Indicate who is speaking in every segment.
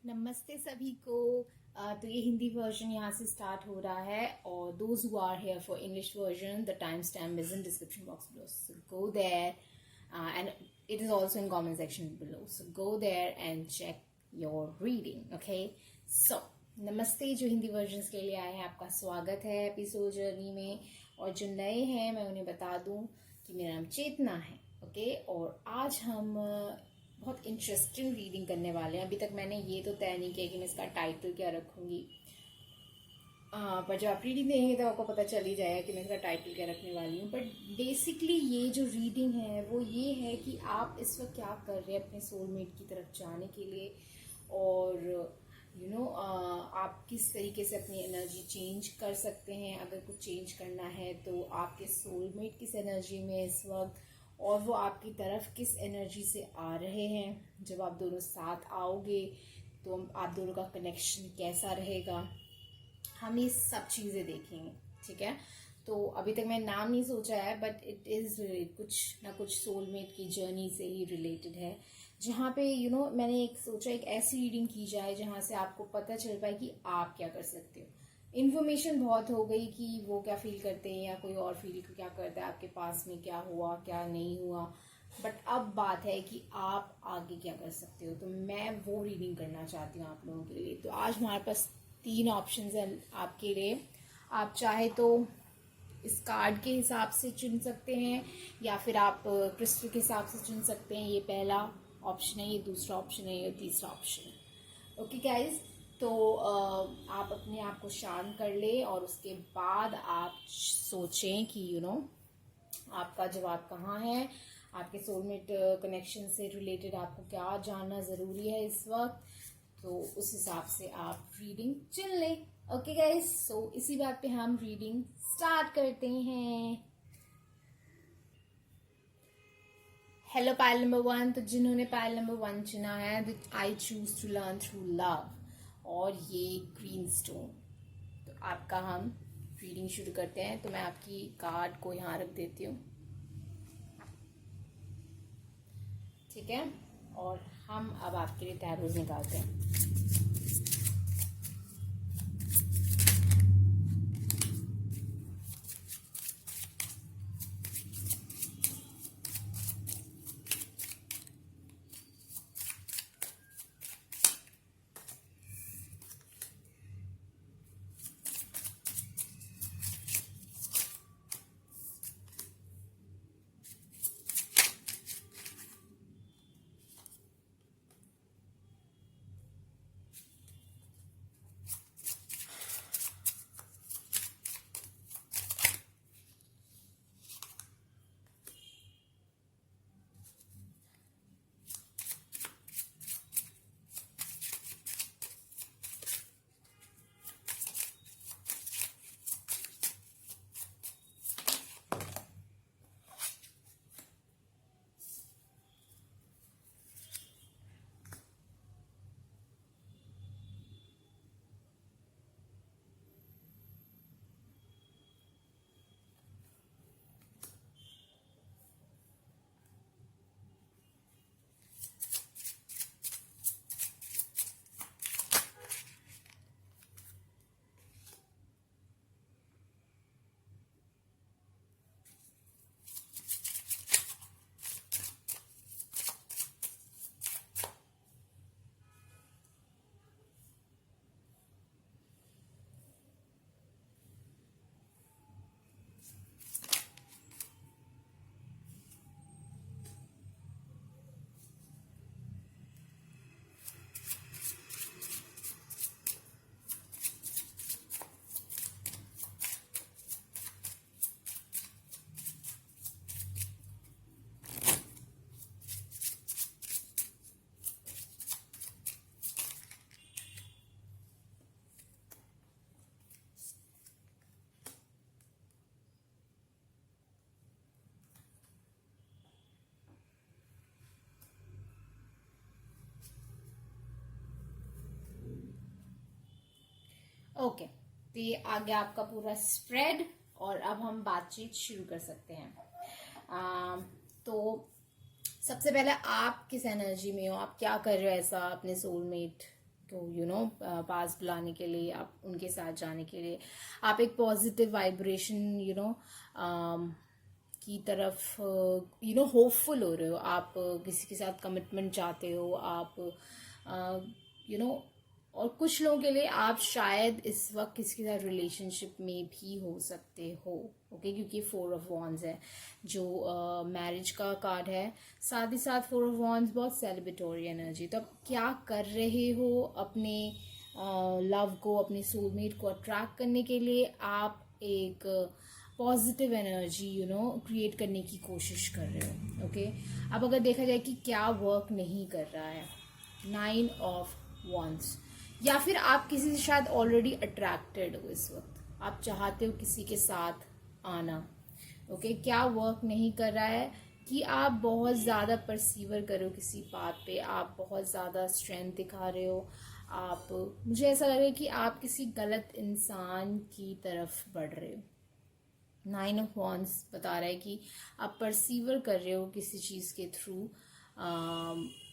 Speaker 1: नमस्ते सभी को। तो ये हिंदी वर्जन यहाँ से स्टार्ट हो रहा है और those who are here for English version the time stamp is in description box below, so go there and it is also in comment section below, so go there and check your reading. Okay, so नमस्ते। जो Hindi version के लिए आए हैं आपका स्वागत है episode journey में, और जो नए हैं मैं उन्हें बता दूं कि मेरा नाम चेतना है। ओके, और आज हम बहुत इंटरेस्टिंग रीडिंग करने वाले हैं। अभी तक मैंने ये तो तय नहीं किया कि मैं इसका टाइटल क्या रखूंगी, पर जब आप रीडिंग देंगे तो आपको पता चल ही जाएगा कि मैं इसका टाइटल क्या रखने वाली हूँ। बट बेसिकली ये जो रीडिंग है वो ये है कि आप इस वक्त क्या कर रहे हैं अपने सोलमेट की तरफ जाने के लिए, और आप किस तरीके से अपनी एनर्जी चेंज कर सकते हैं। अगर कुछ चेंज करना है तो आपके सोलमेट किस एनर्जी में इस वक्त, और वो आपकी तरफ किस एनर्जी से आ रहे हैं। जब आप दोनों साथ आओगे तो आप दोनों का कनेक्शन कैसा रहेगा, हम ये सब चीज़ें देखेंगे। ठीक है, तो अभी तक मैंने नाम नहीं सोचा है, बट इट इज़ कुछ ना कुछ सोलमेट की जर्नी से ही रिलेटेड है, जहाँ पे मैंने एक सोचा एक ऐसी रीडिंग की जाए जहाँ से आपको पता चल पाए कि आप क्या कर सकते हो। इन्फॉर्मेशन बहुत हो गई कि वो क्या फील करते हैं या कोई और फील क्या करता है, आपके पास में क्या हुआ क्या नहीं हुआ, बट अब बात है कि आप आगे क्या कर सकते हो। तो मैं वो रीडिंग करना चाहती हूँ आप लोगों के लिए। तो आज हमारे पास 3 ऑप्शंस हैं आपके लिए। आप चाहे तो इस कार्ड के हिसाब से चुन सकते हैं या फिर आप क्रिस्टल के हिसाब से चुन सकते हैं। ये पहला ऑप्शन है, ये दूसरा ऑप्शन है, ये तीसरा ऑप्शन है। ओके गाइज, तो आप अपने आप को शांत कर ले और उसके बाद आप सोचें कि आपका जवाब कहाँ है। आपके सोलमेट कनेक्शन से रिलेटेड आपको क्या जानना ज़रूरी है इस वक्त, तो उस हिसाब से आप रीडिंग चुन लें। ओके गाइज, सो इसी बात पे हम रीडिंग स्टार्ट करते हैं। Hello pile number 1। तो जिन्होंने पाइल नंबर 1 चुना है, I choose to learn through love, और ये ग्रीन स्टोन। तो आपका हम रीडिंग शुरू करते हैं। तो मैं आपकी कार्ड को यहाँ रख देती हूँ, ठीक है, और हम अब आपके लिए टैरोज निकालते हैं। ओके, तो ये आ गया आपका पूरा स्प्रेड और अब हम बातचीत शुरू कर सकते हैं। तो सबसे पहले आप किस एनर्जी में हो, आप क्या कर रहे हो ऐसा अपने सोलमेट को पास बुलाने के लिए, आप उनके साथ जाने के लिए। आप एक पॉजिटिव वाइब्रेशन की तरफ होपफुल हो रहे हो, आप किसी के साथ कमिटमेंट चाहते हो आप यू नो और कुछ लोगों के लिए आप शायद इस वक्त किसी के साथ रिलेशनशिप में भी हो सकते हो। ओके, क्योंकि 4 ऑफ वॉन्ड्स है जो मैरिज का कार्ड है, साथ ही साथ 4 ऑफ वॉन्ड्स बहुत सेलिब्रेटरी एनर्जी। तो आप क्या कर रहे हो अपने लव को, अपने सोलमेट को अट्रैक्ट करने के लिए? आप एक पॉजिटिव एनर्जी क्रिएट करने की कोशिश कर रहे हो। ओके, अब अगर देखा जाए कि क्या वर्क नहीं कर रहा है, 9 ऑफ वॉन्ड्स, या फिर आप किसी से शायद ऑलरेडी अट्रैक्टेड हो इस वक्त, आप चाहते हो किसी के साथ आना। ओके, क्या वर्क नहीं कर रहा है कि आप बहुत ज़्यादा परसीवर करो किसी बात पे, आप बहुत ज़्यादा स्ट्रेंथ दिखा रहे हो, आप मुझे ऐसा लग रहा है कि आप किसी गलत इंसान की तरफ बढ़ रहे हो। 9 ऑफ वॉन्ड्स बता रहा है कि आप परसीवर कर रहे हो किसी चीज़ के थ्रू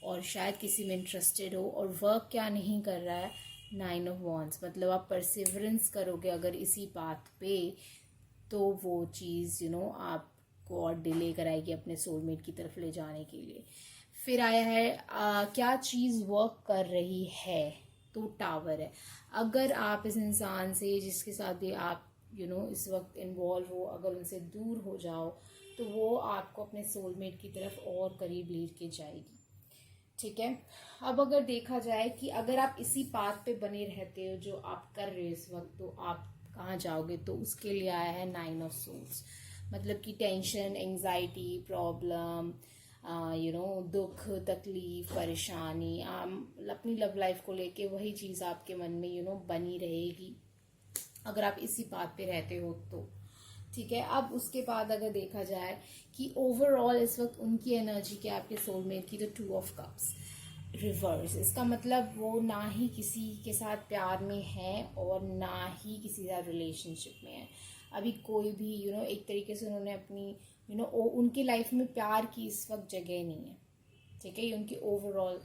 Speaker 1: और शायद किसी में इंटरेस्टेड हो, और वर्क क्या नहीं कर रहा है, 9 ऑफ वॉन्ड्स। मतलब आप परसिवरेंस करोगे अगर इसी बात पे, तो वो चीज़ आपको और डिले कराएगी अपने सोलमेट की तरफ ले जाने के लिए। फिर आया है क्या चीज़ वर्क कर रही है, तो टावर है। अगर आप इस इंसान से जिसके साथ भी आप इस वक्त इन्वॉल्व हो, अगर उनसे दूर हो जाओ तो वो आपको अपने सोलमेट की तरफ और करीब लेके जाएगी। ठीक है, अब अगर देखा जाए कि अगर आप इसी पाथ पे बने रहते हो जो आप कर रहे हो इस वक्त, तो आप कहाँ जाओगे? तो उसके लिए आया है 9 ऑफ सोर्ड्स। मतलब कि टेंशन, एंजाइटी, प्रॉब्लम, दुख, तकलीफ, परेशानी, अपनी लव लाइफ को लेके वही चीज़ आपके मन में बनी रहेगी अगर आप इसी बात पे रहते हो तो। ठीक है, अब उसके बाद अगर देखा जाए कि ओवरऑल इस वक्त उनकी एनर्जी क्या आपके सोलमेट की, तो 2 ऑफ कप्स रिवर्स। इसका मतलब वो ना ही किसी के साथ प्यार में है और ना ही किसी के साथ रिलेशनशिप में है। अभी कोई भी एक तरीके से उन्होंने अपनी उनकी लाइफ में प्यार की इस वक्त जगह नहीं है। ठीक है, ये उनकी ओवरऑल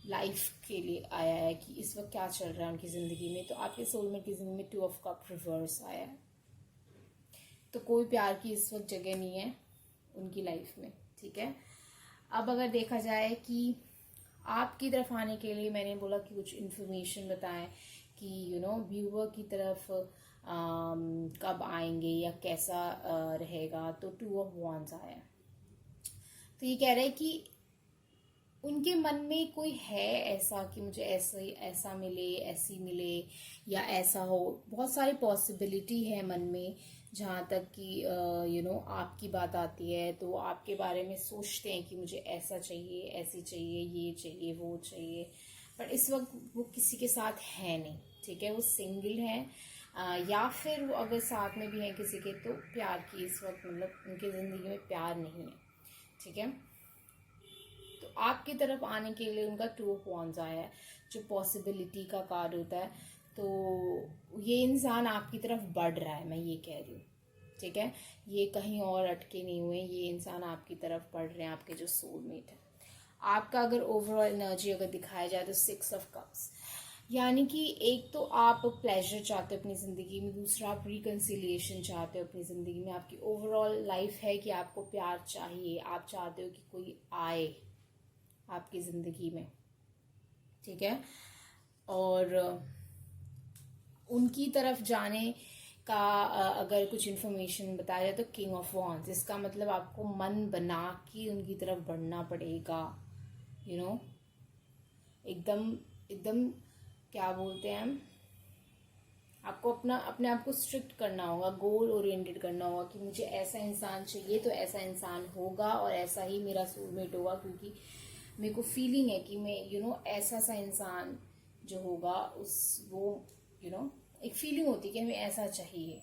Speaker 1: लाइफ के लिए आया है कि इस वक्त क्या चल रहा है उनकी ज़िंदगी में। तो आपके सोलमेट की ज़िंदगी में 2 ऑफ कप रिवर्स आया है, तो कोई प्यार की इस वक्त जगह नहीं है उनकी लाइफ में। ठीक है, अब अगर देखा जाए कि आपकी तरफ आने के लिए मैंने बोला कि कुछ इन्फॉर्मेशन बताएं कि व्यूवर की तरफ कब आएंगे या कैसा रहेगा, तो 2 ऑफ वॉन्ड्स आया। तो ये कह रहे हैं कि उनके मन में कोई है ऐसा कि मुझे ऐसा मिले, ऐसी मिले या ऐसा हो। बहुत सारी पॉसिबिलिटी है मन में जहाँ तक कि आपकी बात आती है तो आपके बारे में सोचते हैं कि मुझे ऐसा चाहिए, ऐसी चाहिए, ये चाहिए, वो चाहिए। पर इस वक्त वो किसी के साथ है नहीं। ठीक है, वो सिंगल है या फिर वो अगर साथ में भी है किसी के, तो प्यार की इस वक्त मतलब उनकी ज़िंदगी में प्यार नहीं है। ठीक है, तो आपकी तरफ आने के लिए उनका 2 ऑफ वॉन्ड्स आया है जो पॉसिबिलिटी का कार्ड होता है। तो ये इंसान आपकी तरफ बढ़ रहा है, मैं ये कह रही हूँ। ठीक है, ये कहीं और अटके नहीं हुए, ये इंसान आपकी तरफ बढ़ रहे हैं, आपके जो सोलमेट है। आपका अगर ओवरऑल एनर्जी अगर दिखाया जाए तो 6 ऑफ कप्स, यानी कि एक तो आप प्लेजर चाहते हो अपनी ज़िंदगी में, दूसरा आप रिकन्सिलिएशन चाहते हो अपनी ज़िंदगी में। आपकी ओवरऑल लाइफ है कि आपको प्यार चाहिए, आप चाहते हो कि कोई आए आपकी ज़िंदगी में। ठीक है, और उनकी तरफ जाने का अगर कुछ इन्फॉर्मेशन बताया जाए तो किंग ऑफ वॉन्ड्स, इसका मतलब आपको मन बना के उनकी तरफ बढ़ना पड़ेगा। एकदम एकदम क्या बोलते हैं हम, आपको अपने आप को स्ट्रिक्ट करना होगा, गोल ओरिएंटेड करना होगा कि मुझे ऐसा इंसान चाहिए तो ऐसा इंसान होगा और ऐसा ही मेरा सोलमेट होगा, क्योंकि मेरे को फीलिंग है कि मैं ऐसा सा इंसान जो होगा वो एक फीलिंग होती है कि हमें ऐसा चाहिए।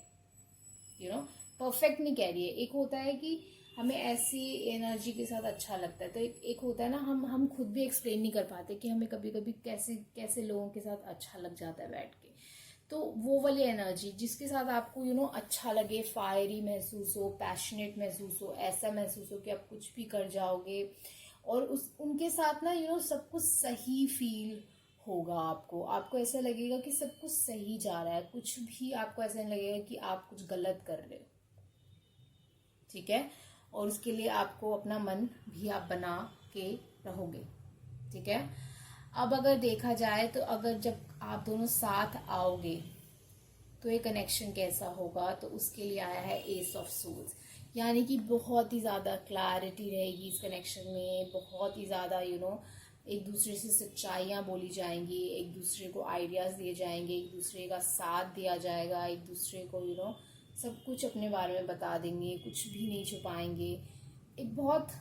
Speaker 1: परफेक्ट नहीं कह रही है, एक होता है कि हमें ऐसी एनर्जी के साथ अच्छा लगता है, तो एक होता है ना, हम खुद भी एक्सप्लेन नहीं कर पाते कि हमें कभी कभी कैसे कैसे लोगों के साथ अच्छा लग जाता है बैठ के। तो वो वाली एनर्जी जिसके साथ आपको अच्छा लगे, फायरी महसूस हो, पैशनेट महसूस हो, ऐसा महसूस हो कि आप कुछ भी कर जाओगे, और उनके साथ ना सब कुछ सही फील होगा। आपको ऐसा लगेगा कि सब कुछ सही जा रहा है, कुछ भी आपको ऐसा नहीं लगेगा कि आप कुछ गलत कर रहे हो। ठीक है, और उसके लिए आपको अपना मन भी आप बना के रहोगे। ठीक है, अब अगर देखा जाए तो अगर जब आप दोनों साथ आओगे तो ये कनेक्शन कैसा होगा, तो उसके लिए आया है एस ऑफ सोल्स, यानी कि बहुत ही ज़्यादा क्लैरिटी रहेगी इस कनेक्शन में, बहुत ही ज़्यादा एक दूसरे से सच्चाइयाँ बोली जाएंगी, एक दूसरे को आइडियाज़ दिए जाएंगे, एक दूसरे का साथ दिया जाएगा, एक दूसरे को सब कुछ अपने बारे में बता देंगे, कुछ भी नहीं छुपाएंगे। एक बहुत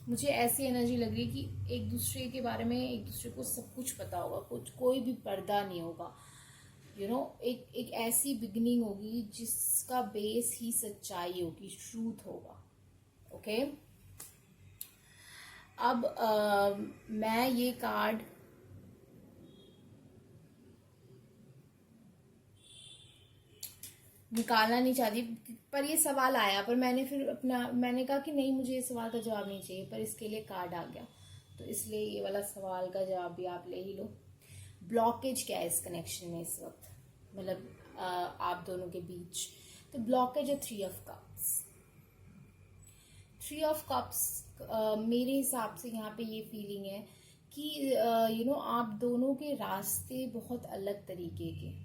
Speaker 1: मुझे ऐसी एनर्जी लग रही है कि एक दूसरे के बारे में एक दूसरे को सब कुछ पता होगा, कोई भी पर्दा नहीं होगा। एक ऐसी बिगिनिंग होगी जिसका बेस ही सच्चाई होगी, ट्रूथ होगा। ओके, अब मैं ये कार्ड निकालना नहीं चाहती, पर ये सवाल आया, पर मैंने कहा कि नहीं, मुझे इस सवाल का जवाब नहीं चाहिए, पर इसके लिए कार्ड आ गया, तो इसलिए ये वाला सवाल का जवाब भी आप ले ही लो। ब्लॉकेज क्या है इस कनेक्शन में इस वक्त, मतलब आप दोनों के बीच? तो ब्लॉकेज है 3 ऑफ कप्स। 3 ऑफ कप्स मेरे हिसाब से यहाँ पे ये फीलिंग है कि आप दोनों के रास्ते बहुत अलग तरीके के,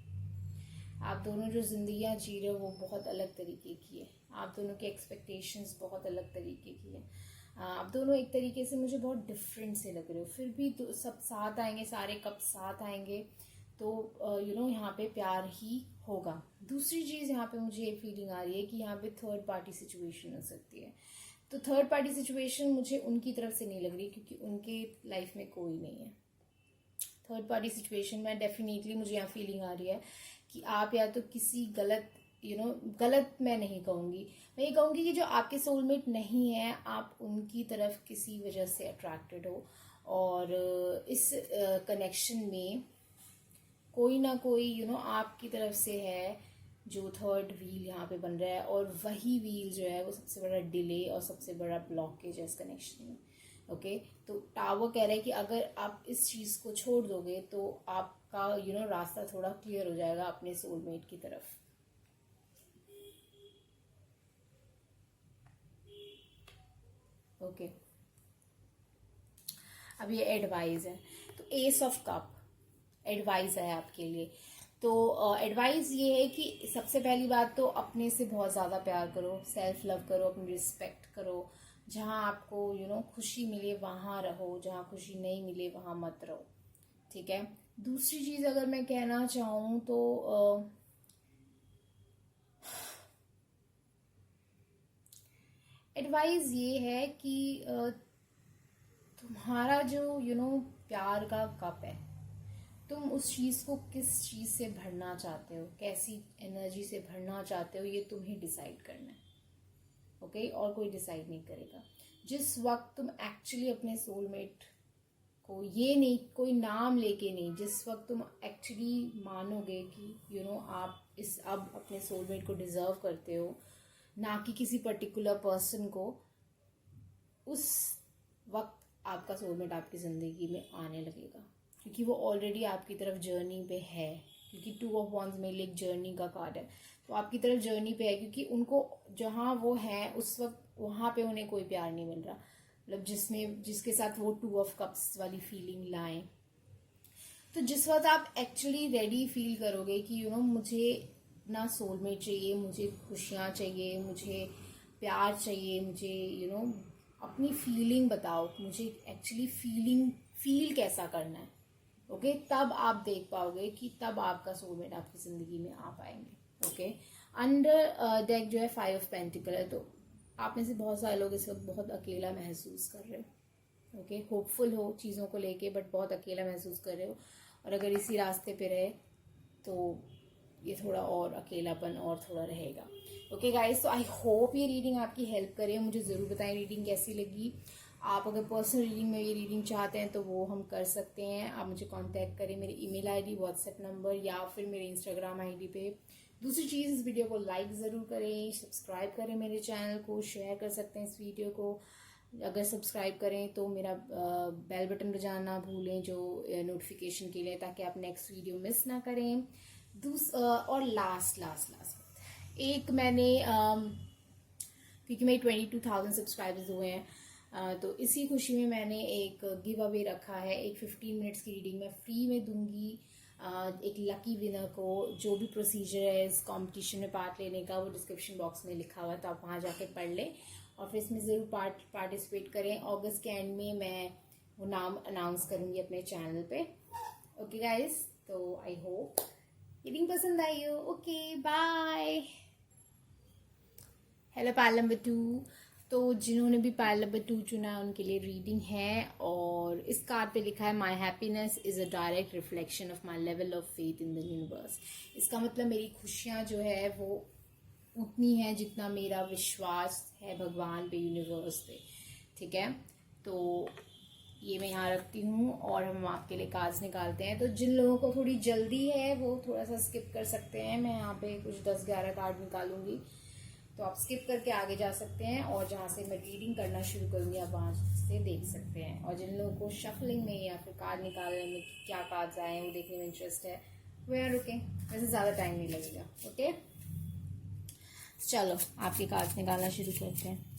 Speaker 1: आप दोनों जो जिंदगियाँ जी रहे हो वो बहुत अलग तरीके की है, आप दोनों के एक्सपेक्टेशंस बहुत अलग तरीके की है, आप दोनों एक तरीके से मुझे बहुत डिफरेंट से लग रहे हो, फिर भी तो सब साथ आएंगे, सारे कप साथ आएंगे, तो यहाँ पे प्यार ही होगा। दूसरी चीज़ यहाँ पे मुझे ये फीलिंग आ रही है कि यहाँ पे थर्ड पार्टी सिचुएशन हो सकती है। तो थर्ड पार्टी सिचुएशन मुझे उनकी तरफ से नहीं लग रही, क्योंकि उनके लाइफ में कोई नहीं है। थर्ड पार्टी सिचुएशन में डेफिनेटली मुझे यहाँ फीलिंग आ रही है कि आप या तो किसी गलत गलत मैं नहीं कहूँगी, मैं ये कहूँगी कि जो आपके सोलमेट नहीं है, आप उनकी तरफ किसी वजह से अट्रैक्टेड हो, और इस कनेक्शन में कोई ना कोई आपकी तरफ से है जो थर्ड व्हील यहाँ पे बन रहा है, और वही व्हील जो है वो सबसे बड़ा डिले और सबसे बड़ा ब्लॉकेज है इस कनेक्शन में। ओके, तो टावर कह रहा है कि अगर आप इस चीज़ को छोड़ दोगे तो आपका रास्ता थोड़ा क्लियर हो जाएगा अपने सोलमेट की तरफ। ओके, अब ये एडवाइस है, तो एस ऑफ कप एडवाइस है आपके लिए। तो एडवाइस ये है कि सबसे पहली बात तो अपने से बहुत ज़्यादा प्यार करो, सेल्फ लव करो, अपनी रिस्पेक्ट करो, जहाँ आपको खुशी मिले वहाँ रहो, जहाँ खुशी नहीं मिले वहाँ मत रहो। ठीक है, दूसरी चीज़ अगर मैं कहना चाहूँ तो एडवाइस ये है कि तुम्हारा जो प्यार का कप है, तुम उस चीज़ को किस चीज़ से भरना चाहते हो, कैसी एनर्जी से भरना चाहते हो, ये तुम ही डिसाइड करना है। ओके, और कोई डिसाइड नहीं करेगा। जिस वक्त तुम एक्चुअली अपने सोलमेट को, ये नहीं कोई नाम लेके नहीं, जिस वक्त तुम एक्चुअली मानोगे कि आप अब अपने सोलमेट को डिजर्व करते हो, ना कि किसी पर्टिकुलर पर्सन को, उस वक्त आपका सोलमेट आपकी ज़िंदगी में आने लगेगा, क्योंकि वो ऑलरेडी आपकी तरफ जर्नी पे है, क्योंकि 2 ऑफ वॉन्ड्स में एक जर्नी का कार्ड है, तो आपकी तरफ जर्नी पे है, क्योंकि उनको जहाँ वो है उस वक्त वहाँ पे उन्हें कोई प्यार नहीं मिल रहा, मतलब जिसके साथ वो 2 ऑफ कप्स वाली फीलिंग लाएं। तो जिस वक्त आप एक्चुअली रेडी फील करोगे कि मुझे ना सोलमेट चाहिए, मुझे खुशियाँ चाहिए, मुझे प्यार चाहिए, मुझे अपनी फीलिंग बताओ, मुझे एक्चुअली फील कैसा करना है। ओके, तब आप देख पाओगे कि तब आपका सोलमेट आपकी ज़िंदगी में आ पाएंगे। ओके, अंडर डेक जो है 5 ऑफ पेंटिकल है, तो आप में से बहुत सारे लोग इस वक्त बहुत अकेला महसूस कर रहे हो। ओके, होपफुल हो चीज़ों को लेके, बट बहुत अकेला महसूस कर रहे हो, और अगर इसी रास्ते पे रहे तो ये थोड़ा और अकेलापन और थोड़ा रहेगा। ओके गाइस, तो आई होप ये रीडिंग आपकी हेल्प करे, मुझे ज़रूर बताएं रीडिंग कैसी लगी। आप अगर पर्सनल रीडिंग में ये रीडिंग चाहते हैं तो वो हम कर सकते हैं। आप मुझे कांटेक्ट करें मेरे ईमेल आईडी, व्हाट्सएप नंबर या फिर मेरे इंस्टाग्राम आईडी पे। दूसरी चीज़, इस वीडियो को लाइक ज़रूर करें, सब्सक्राइब करें मेरे चैनल को, शेयर कर सकते हैं इस वीडियो को। अगर सब्सक्राइब करें तो मेरा बेल बटन बजाना ना भूलें जो नोटिफिकेशन के लिए, ताकि आप नेक्स्ट वीडियो मिस ना करें। और लास्ट एक मैंने क्योंकि मेरे 22,000 सब्सक्राइबर्स हुए हैं, तो इसी खुशी में मैंने एक गिव अवे रखा है। एक 15 मिनट्स की रीडिंग मैं फ्री में दूंगी एक लकी विनर को। जो भी प्रोसीजर है इस कंपटीशन में पार्ट लेने का वो डिस्क्रिप्शन बॉक्स में लिखा हुआ है, तो आप वहाँ जाके पढ़ लें और फिर इसमें ज़रूर पार्टिसिपेट करें। अगस्त के एंड में मैं वो नाम अनाउंस करूँगी अपने चैनल पे। ओके गाइज, तो आई होप रीडिंग पसंद आई हो। Okay, bye. Hello pile number 2। तो जिन्होंने भी पार्ल नंबर 2 चुना उनके लिए रीडिंग है, और इस कार्ड पे लिखा है my happiness is a direct reflection of my level of faith in the universe. इसका मतलब मेरी खुशियाँ जो है वो उतनी है जितना मेरा विश्वास है भगवान पे, यूनिवर्स पे। ठीक है, तो ये मैं यहाँ रखती हूँ और हम आपके लिए कार्ड्स निकालते हैं। तो जिन लोगों को थोड़ी जल्दी है वो थोड़ा सा स्किप कर सकते हैं। मैं यहाँ पे कुछ 10-11 कार्ड निकालूंगी, तो आप स्किप करके आगे जा सकते हैं, और जहाँ से मैं रीडिंग करना शुरू करूँगी आप वहाँ से देख सकते हैं। और जिन लोगों को शफलिंग में या फिर कार्ड निकालने में क्या कार्ड्स आए हैं वो देखने में इंटरेस्ट है वो यहाँ रुकें, वैसे ज़्यादा टाइम नहीं लगेगा। ओके, चलो आपके कार्ड्स निकालना शुरू करते हैं।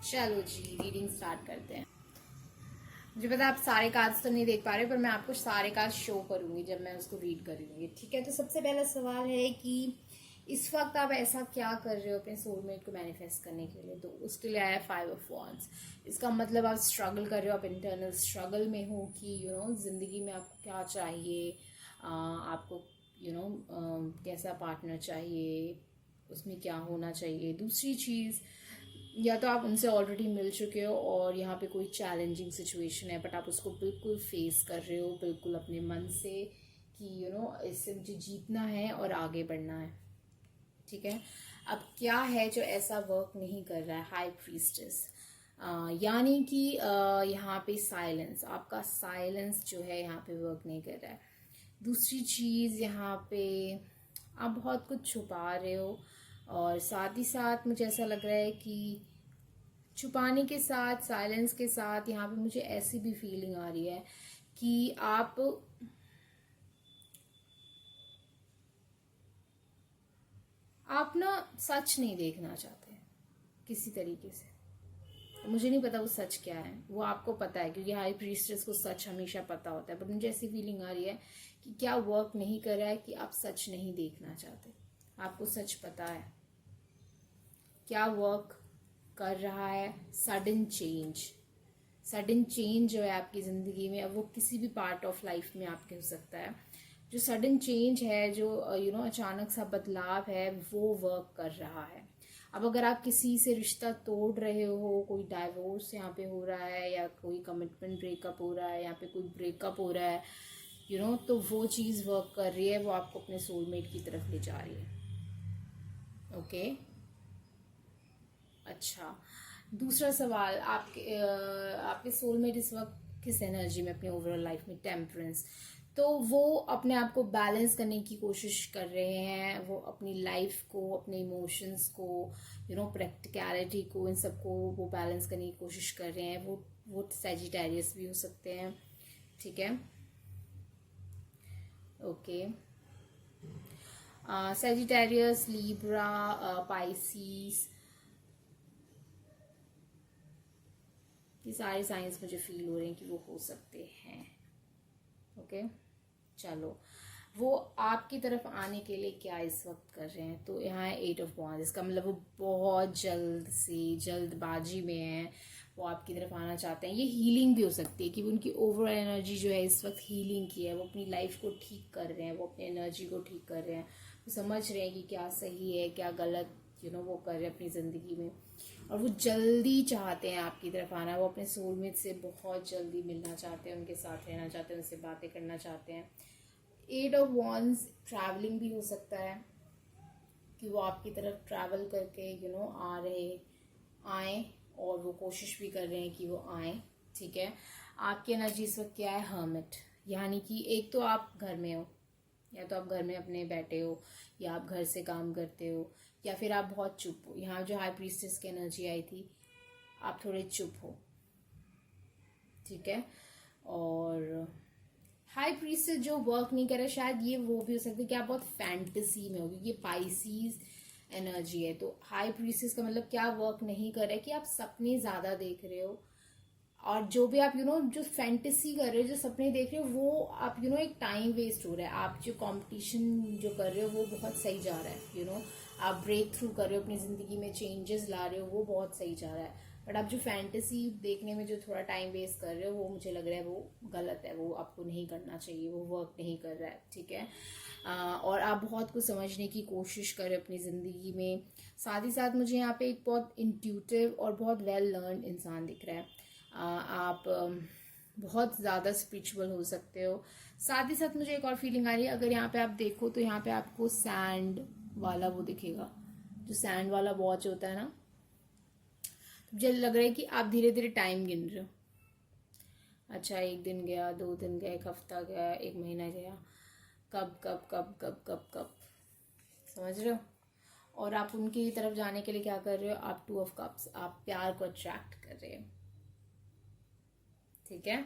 Speaker 1: चलो जी, रीडिंग स्टार्ट करते हैं। मुझे पता आप सारे कार्ड्स तो नहीं देख पा रहे, पर मैं आपको सारे कार्ड्स शो करूंगी जब मैं उसको रीड करूंगी। ठीक है, तो सबसे पहला सवाल है कि इस वक्त आप ऐसा क्या कर रहे हो अपने सोलमेट को मैनिफेस्ट करने के लिए। तो उसके लिए आया 5 ऑफ वॉन्ड्स। इसका मतलब आप स्ट्रगल कर रहे हो, आप इंटरनल स्ट्रगल में हो कि जिंदगी में आपको क्या चाहिए, आपको कैसा पार्टनर चाहिए, उसमें क्या होना चाहिए। दूसरी चीज़, या तो आप उनसे ऑलरेडी मिल चुके हो और यहाँ पे कोई चैलेंजिंग सिचुएशन है, बट आप उसको बिल्कुल फेस कर रहे हो, बिल्कुल अपने मन से कि इससे मुझे जीतना है और आगे बढ़ना है। ठीक है, अब क्या है जो ऐसा वर्क नहीं कर रहा है। हाई प्रीस्टेस, यानी कि यहाँ पे साइलेंस, आपका साइलेंस जो है यहाँ पे वर्क नहीं कर रहा है। दूसरी चीज़, यहाँ पे आप बहुत कुछ छुपा रहे हो, और साथ ही साथ मुझे ऐसा लग रहा है कि छुपाने के साथ, साइलेंस के साथ, यहाँ पे मुझे ऐसी भी फीलिंग आ रही है कि आप ना सच नहीं देखना चाहते किसी तरीके से। मुझे नहीं पता वो सच क्या है, वो आपको पता है क्योंकि हाई प्रीस्टेस को सच हमेशा पता होता है। बट मुझे ऐसी फीलिंग आ रही है कि क्या वर्क नहीं कर रहा है कि आप सच नहीं देखना चाहते। आपको सच पता है क्या वर्क कर रहा है। सडन चेंज जो है आपकी ज़िंदगी में, अब वो किसी भी पार्ट ऑफ लाइफ में आपके हो सकता है। जो सडन चेंज है, जो अचानक सा बदलाव है, वो वर्क कर रहा है। अब अगर आप किसी से रिश्ता तोड़ रहे हो, कोई डाइवोर्स यहाँ पे हो रहा है, या कोई कमिटमेंट ब्रेकअप हो रहा है, यहाँ पे कोई ब्रेकअप हो रहा है, तो वो चीज़ वर्क कर रही है, वो आपको अपने सोलमेट की तरफ ले जा रही है. ओके. अच्छा, दूसरा सवाल, आपके सोलमेट इस वक्त किस एनर्जी में अपनी ओवरऑल लाइफ में? टेम्परेंस. तो वो अपने आप को बैलेंस करने की कोशिश कर रहे हैं, वो अपनी लाइफ को, अपने इमोशंस को, प्रैक्टिकलिटी को, इन सबको वो बैलेंस करने की कोशिश कर रहे हैं. वो सैजिटेरियस भी हो सकते हैं. ठीक है. ओके. सैजिटेरियस, लीब्रा, पाइसीस, ये सारे साइंस मुझे फील हो रहे हैं कि वो हो सकते हैं. ओके. चलो, वो आपकी तरफ आने के लिए क्या इस वक्त कर रहे हैं? तो यहाँ है 8 ऑफ वॉन्ड्स. इसका मतलब वो बहुत जल्दबाजी में है, वो आपकी तरफ आना चाहते हैं. ये हीलिंग भी हो सकती है कि उनकी ओवरऑल एनर्जी जो है इस वक्त हीलिंग की है. वो अपनी लाइफ को ठीक कर रहे हैं, वो अपनी एनर्जी को ठीक कर रहे हैं, वो समझ रहे हैं कि क्या सही है क्या गलत, वो कर रहे हैं अपनी ज़िंदगी में. और वो जल्दी चाहते हैं आपकी तरफ आना. वो अपने सोलमेट से बहुत जल्दी मिलना चाहते हैं, उनके साथ रहना चाहते हैं, उनसे बातें करना चाहते हैं. 8 ऑफ वॉन्ड्स ट्रैवलिंग भी हो सकता है कि वो आपकी तरफ ट्रैवल करके आए, और वो कोशिश भी कर रहे हैं कि वो आए. ठीक है. आपकी एनर्जी इस वक्त क्या है? हर्मिट. यानी कि एक तो आप घर में हो, या तो आप घर में अपने बैठे हो, या आप घर से काम करते हो, या फिर आप बहुत चुप हो. यहाँ जो हाई प्रीस्टेस की एनर्जी आई थी, आप थोड़े चुप हो. ठीक है. और हाई प्रीस्टेस जो वर्क नहीं करे, शायद ये वो भी हो सकता है कि आप बहुत फैंटेसी में हो, क्योंकि ये पाइसीज एनर्जी है. तो हाई प्रीस्टेस का मतलब क्या वर्क नहीं कर रहा है कि आप सपने ज़्यादा देख रहे हो, और जो भी आप जो फैंटेसी कर रहे हो, जो सपने देख रहे हो, वो आप एक टाइम वेस्ट हो रहा है. आप जो कंपटीशन जो कर रहे हो वो बहुत सही जा रहा है. आप ब्रेक थ्रू कर रहे हो, अपनी ज़िंदगी में चेंजेस ला रहे हो, वो बहुत सही जा रहा है. बट आप जो फैंटेसी देखने में जो थोड़ा टाइम वेस्ट कर रहे हो, वो मुझे लग रहा है वो गलत है, वो आपको नहीं करना चाहिए, वो वर्क नहीं कर रहा है. ठीक है. और आप बहुत कुछ समझने की कोशिश कर रहे हो अपनी ज़िंदगी में. साथ ही साथ मुझे यहाँ पे एक बहुत इंट्यूटिव और बहुत वेल लर्न इंसान दिख रहा है. आप बहुत ज़्यादा स्पिरिचुअल हो सकते हो. साथ ही साथ मुझे एक और फीलिंग आ रही है, अगर यहाँ पे आप देखो तो यहाँ पे आपको सैंड वाला वो दिखेगा, जो सैंड वाला वॉच होता है ना. तो मुझे लग रहा है कि आप धीरे धीरे टाइम गिन रहे हो. अच्छा, 1 दिन गया, 2 दिन गया, 1 हफ्ता गया, 1 महीना गया, कब कब कब कब कब कब, समझ रहे हो? और आप उनकी तरफ जाने के लिए क्या कर रहे हो? आप 2 ऑफ कप्स, आप प्यार को अट्रैक्ट कर रहे हो. ठीक है.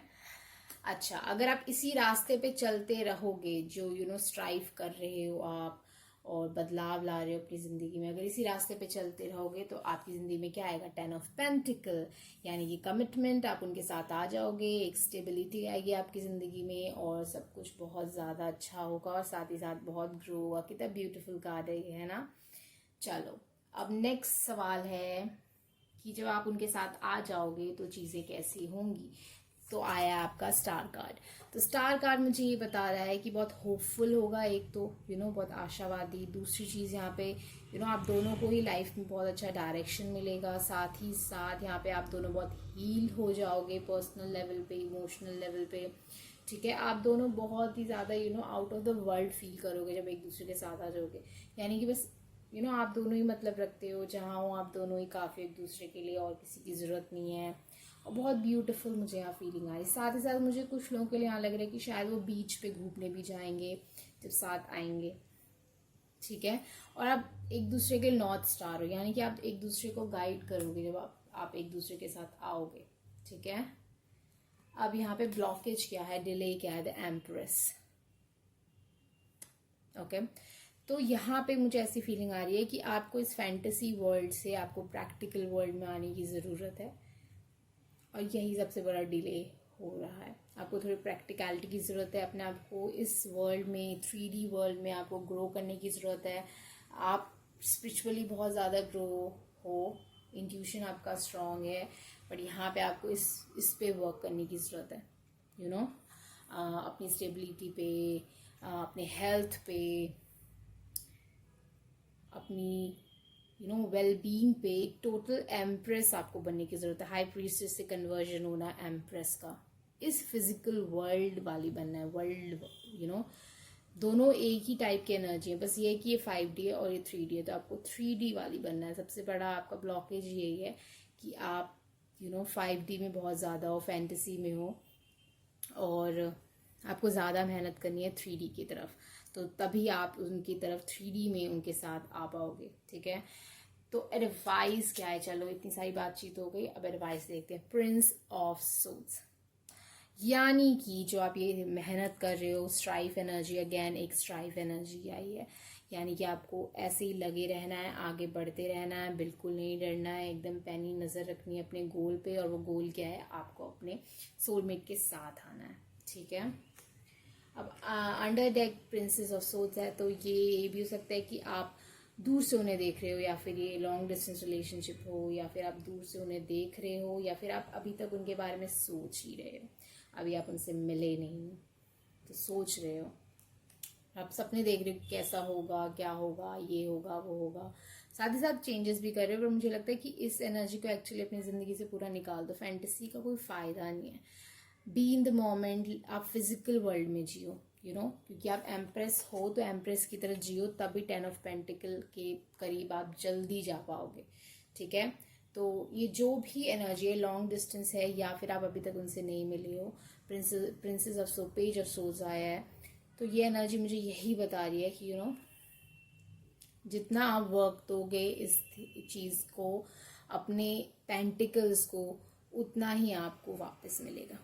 Speaker 1: अच्छा, अगर आप इसी रास्ते पे चलते रहोगे, जो स्ट्राइव कर रहे हो आप, और बदलाव ला रहे हो अपनी ज़िंदगी में, अगर इसी रास्ते पे चलते रहोगे तो आपकी ज़िंदगी में क्या आएगा? 10 ऑफ पेंटिकल, यानी कि कमिटमेंट. आप उनके साथ आ जाओगे, एक स्टेबिलिटी आएगी आपकी ज़िंदगी में, और सब कुछ बहुत ज़्यादा अच्छा होगा, और साथ ही साथ बहुत ग्रो होगा. कितना ब्यूटीफुल कार्ड है ना. चलो, अब नेक्स्ट सवाल है कि जब आप उनके साथ आ जाओगे तो चीज़ें कैसी होंगी. तो आया आपका स्टार कार्ड. तो स्टार कार्ड मुझे ये बता रहा है कि बहुत होपफुल होगा, एक तो बहुत आशावादी. दूसरी चीज़ यहाँ पे आप दोनों को ही लाइफ में बहुत अच्छा डायरेक्शन मिलेगा. साथ ही साथ यहाँ पे आप दोनों बहुत हील हो जाओगे, पर्सनल लेवल पे, इमोशनल लेवल पे. ठीक है. आप दोनों बहुत ही ज़्यादा out of the world feel करोगे जब एक दूसरे के साथ आ जाओगे. यानी कि बस आप दोनों ही मतलब रखते हो, जहाँ हो आप दोनों ही काफ़ी एक दूसरे के लिए, और किसी की ज़रूरत नहीं है. और बहुत ब्यूटीफुल मुझे यहाँ फीलिंग आ रही. साथ ही साथ मुझे कुछ लोगों के लिए यहाँ लग रहा है कि शायद वो बीच पे घूमने भी जाएंगे जब साथ आएंगे. ठीक है. और आप एक दूसरे के नॉर्थ स्टार हो, यानी कि आप एक दूसरे को गाइड करोगे जब आप एक दूसरे के साथ आओगे. ठीक है. अब यहाँ पे ब्लॉकेज क्या है, डिले क्या है? The empress. ओके. तो यहाँ पे मुझे ऐसी फीलिंग आ रही है कि आपको इस फैंटेसी वर्ल्ड से आपको प्रैक्टिकल वर्ल्ड में आने की ज़रूरत है, और यही सबसे बड़ा डिले हो रहा है. आपको थोड़ी प्रैक्टिकलिटी की ज़रूरत है. अपने आप को इस वर्ल्ड में, 3D वर्ल्ड में आपको ग्रो करने की ज़रूरत है. आप स्पिरिचुअली बहुत ज़्यादा ग्रो हो, इंट्यूशन आपका स्ट्रांग है, बट यहाँ पे आपको इस पे वर्क करने की ज़रूरत है. अपनी स्टेबिलिटी पे, अपने हेल्थ पे, अपनी वेल बीइंग पे. एक टोटल एम्प्रेस आपको बनने की ज़रूरत है. हाई प्रीस्टेस से कन्वर्जन होना एम्प्रेस का, इस फिजिकल वर्ल्ड वाली बनना है, वर्ल्ड दोनों एक ही टाइप की एनर्जी है, बस ये है कि ये 5D है और ये 3D है, तो आपको 3D वाली बनना है। सबसे बड़ा आपका ब्लॉकेज यही है कि आप 5D में बहुत ज़्यादा हो, फैंटेसी में हो, और आपको ज़्यादा मेहनत करनी है 3D की तरफ, तो तभी आप उनकी तरफ 3D में उनके साथ आ पाओगे। ठीक है, तो एडवाइस क्या है? चलो इतनी सारी बातचीत हो गई, अब एडवाइस देखते हैं। प्रिंस ऑफ सोल्स, यानी कि जो आप ये मेहनत कर रहे हो, स्ट्राइव एनर्जी, अगेन एक स्ट्राइव एनर्जी आई है, यानी कि आपको ऐसे ही लगे रहना है, आगे बढ़ते रहना है, बिल्कुल नहीं डरना है, एकदम पैनी नज़र रखनी है अपने गोल पे, और वो गोल क्या है? आपको अपने सोलमेट के साथ आना है। ठीक है, अब under deck princess of souls है, तो ये भी हो सकता है कि आप दूर से उन्हें देख रहे हो, या फिर ये लॉन्ग डिस्टेंस रिलेशनशिप हो, या फिर आप दूर से उन्हें देख रहे हो, या फिर आप अभी तक उनके बारे में सोच ही रहे हो, अभी आप उनसे मिले नहीं हो तो सोच रहे हो, आप सपने देख रहे हो कैसा होगा, क्या होगा, ये होगा, वो होगा, साथ ही साथ चेंजेस भी कर रहे हो। पर मुझे लगता है कि इस एनर्जी को एक्चुअली अपनी ज़िंदगी से पूरा निकाल दो, फैंटेसी का कोई फ़ायदा नहीं है। बी इन द मोमेंट, आप फिजिकल वर्ल्ड में जियो, क्योंकि आप एम्प्रेस हो तो एम्प्रेस की तरह जियो, तभी 10 ऑफ पेंटिकल के करीब आप जल्दी जा पाओगे। ठीक है, तो ये जो भी एनर्जी है, लॉन्ग डिस्टेंस है, या फिर आप अभी तक उनसे नहीं मिले हो, princess of so page of souls आया है, तो ये एनर्जी मुझे यही बता रही है कि जितना आप वर्क दोगे इस चीज़ को, अपने पेंटिकल्स को, उतना ही आपको वापस मिलेगा।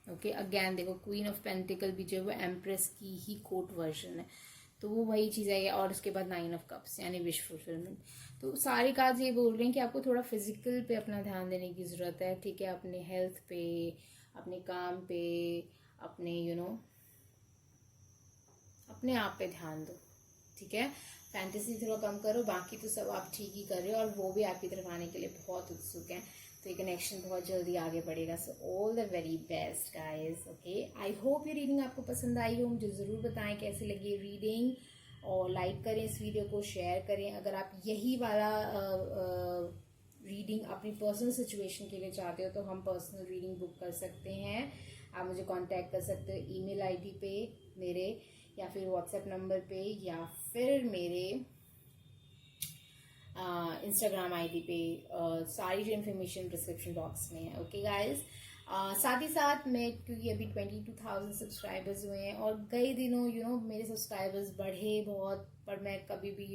Speaker 1: ओके, अगेन देखो, क्वीन ऑफ पेंटिकल भी जो है वो एम्प्रेस की ही कोट वर्जन है, तो वो वही चीज़ है, और उसके बाद 9 ऑफ कप्स यानी विश फुलफिलमेंट। तो सारी कार्ड्स ये बोल रहे हैं कि आपको थोड़ा फिजिकल पे अपना ध्यान देने की ज़रूरत है। ठीक है, अपने हेल्थ पे, अपने काम पे, अपने अपने आप पे ध्यान दो। ठीक है, फैंटेसी थोड़ा कम करो, बाकी तो सब आप ठीक ही कर रहे हो, और वो भी आपकी तरफ आने के लिए बहुत उत्सुक हैं, तो ये कनेक्शन बहुत जल्दी आगे बढ़ेगा। So all the very best guys. Okay, I hope ये रीडिंग आपको पसंद आई हो, मुझे ज़रूर बताएं कैसी लगी ये रीडिंग, और लाइक करें इस वीडियो को, शेयर करें। अगर आप यही वाला रीडिंग अपनी पर्सनल सिचुएशन के लिए चाहते हो तो हम पर्सनल रीडिंग बुक कर सकते हैं। आप मुझे कांटेक्ट कर सकते हो ईमेल आईडी पे मेरे, या फिर व्हाट्सएप नंबर पे, या फिर मेरे इंस्टाग्राम आईडी पे। सारी जो इन्फॉर्मेशन डिस्क्रिप्शन बॉक्स में है। ओके गाइज, साथ ही साथ मैं, क्योंकि अभी 22,000 सब्सक्राइबर्स हुए हैं, और कई दिनों मेरे सब्सक्राइबर्स बढ़े बहुत, पर मैं कभी भी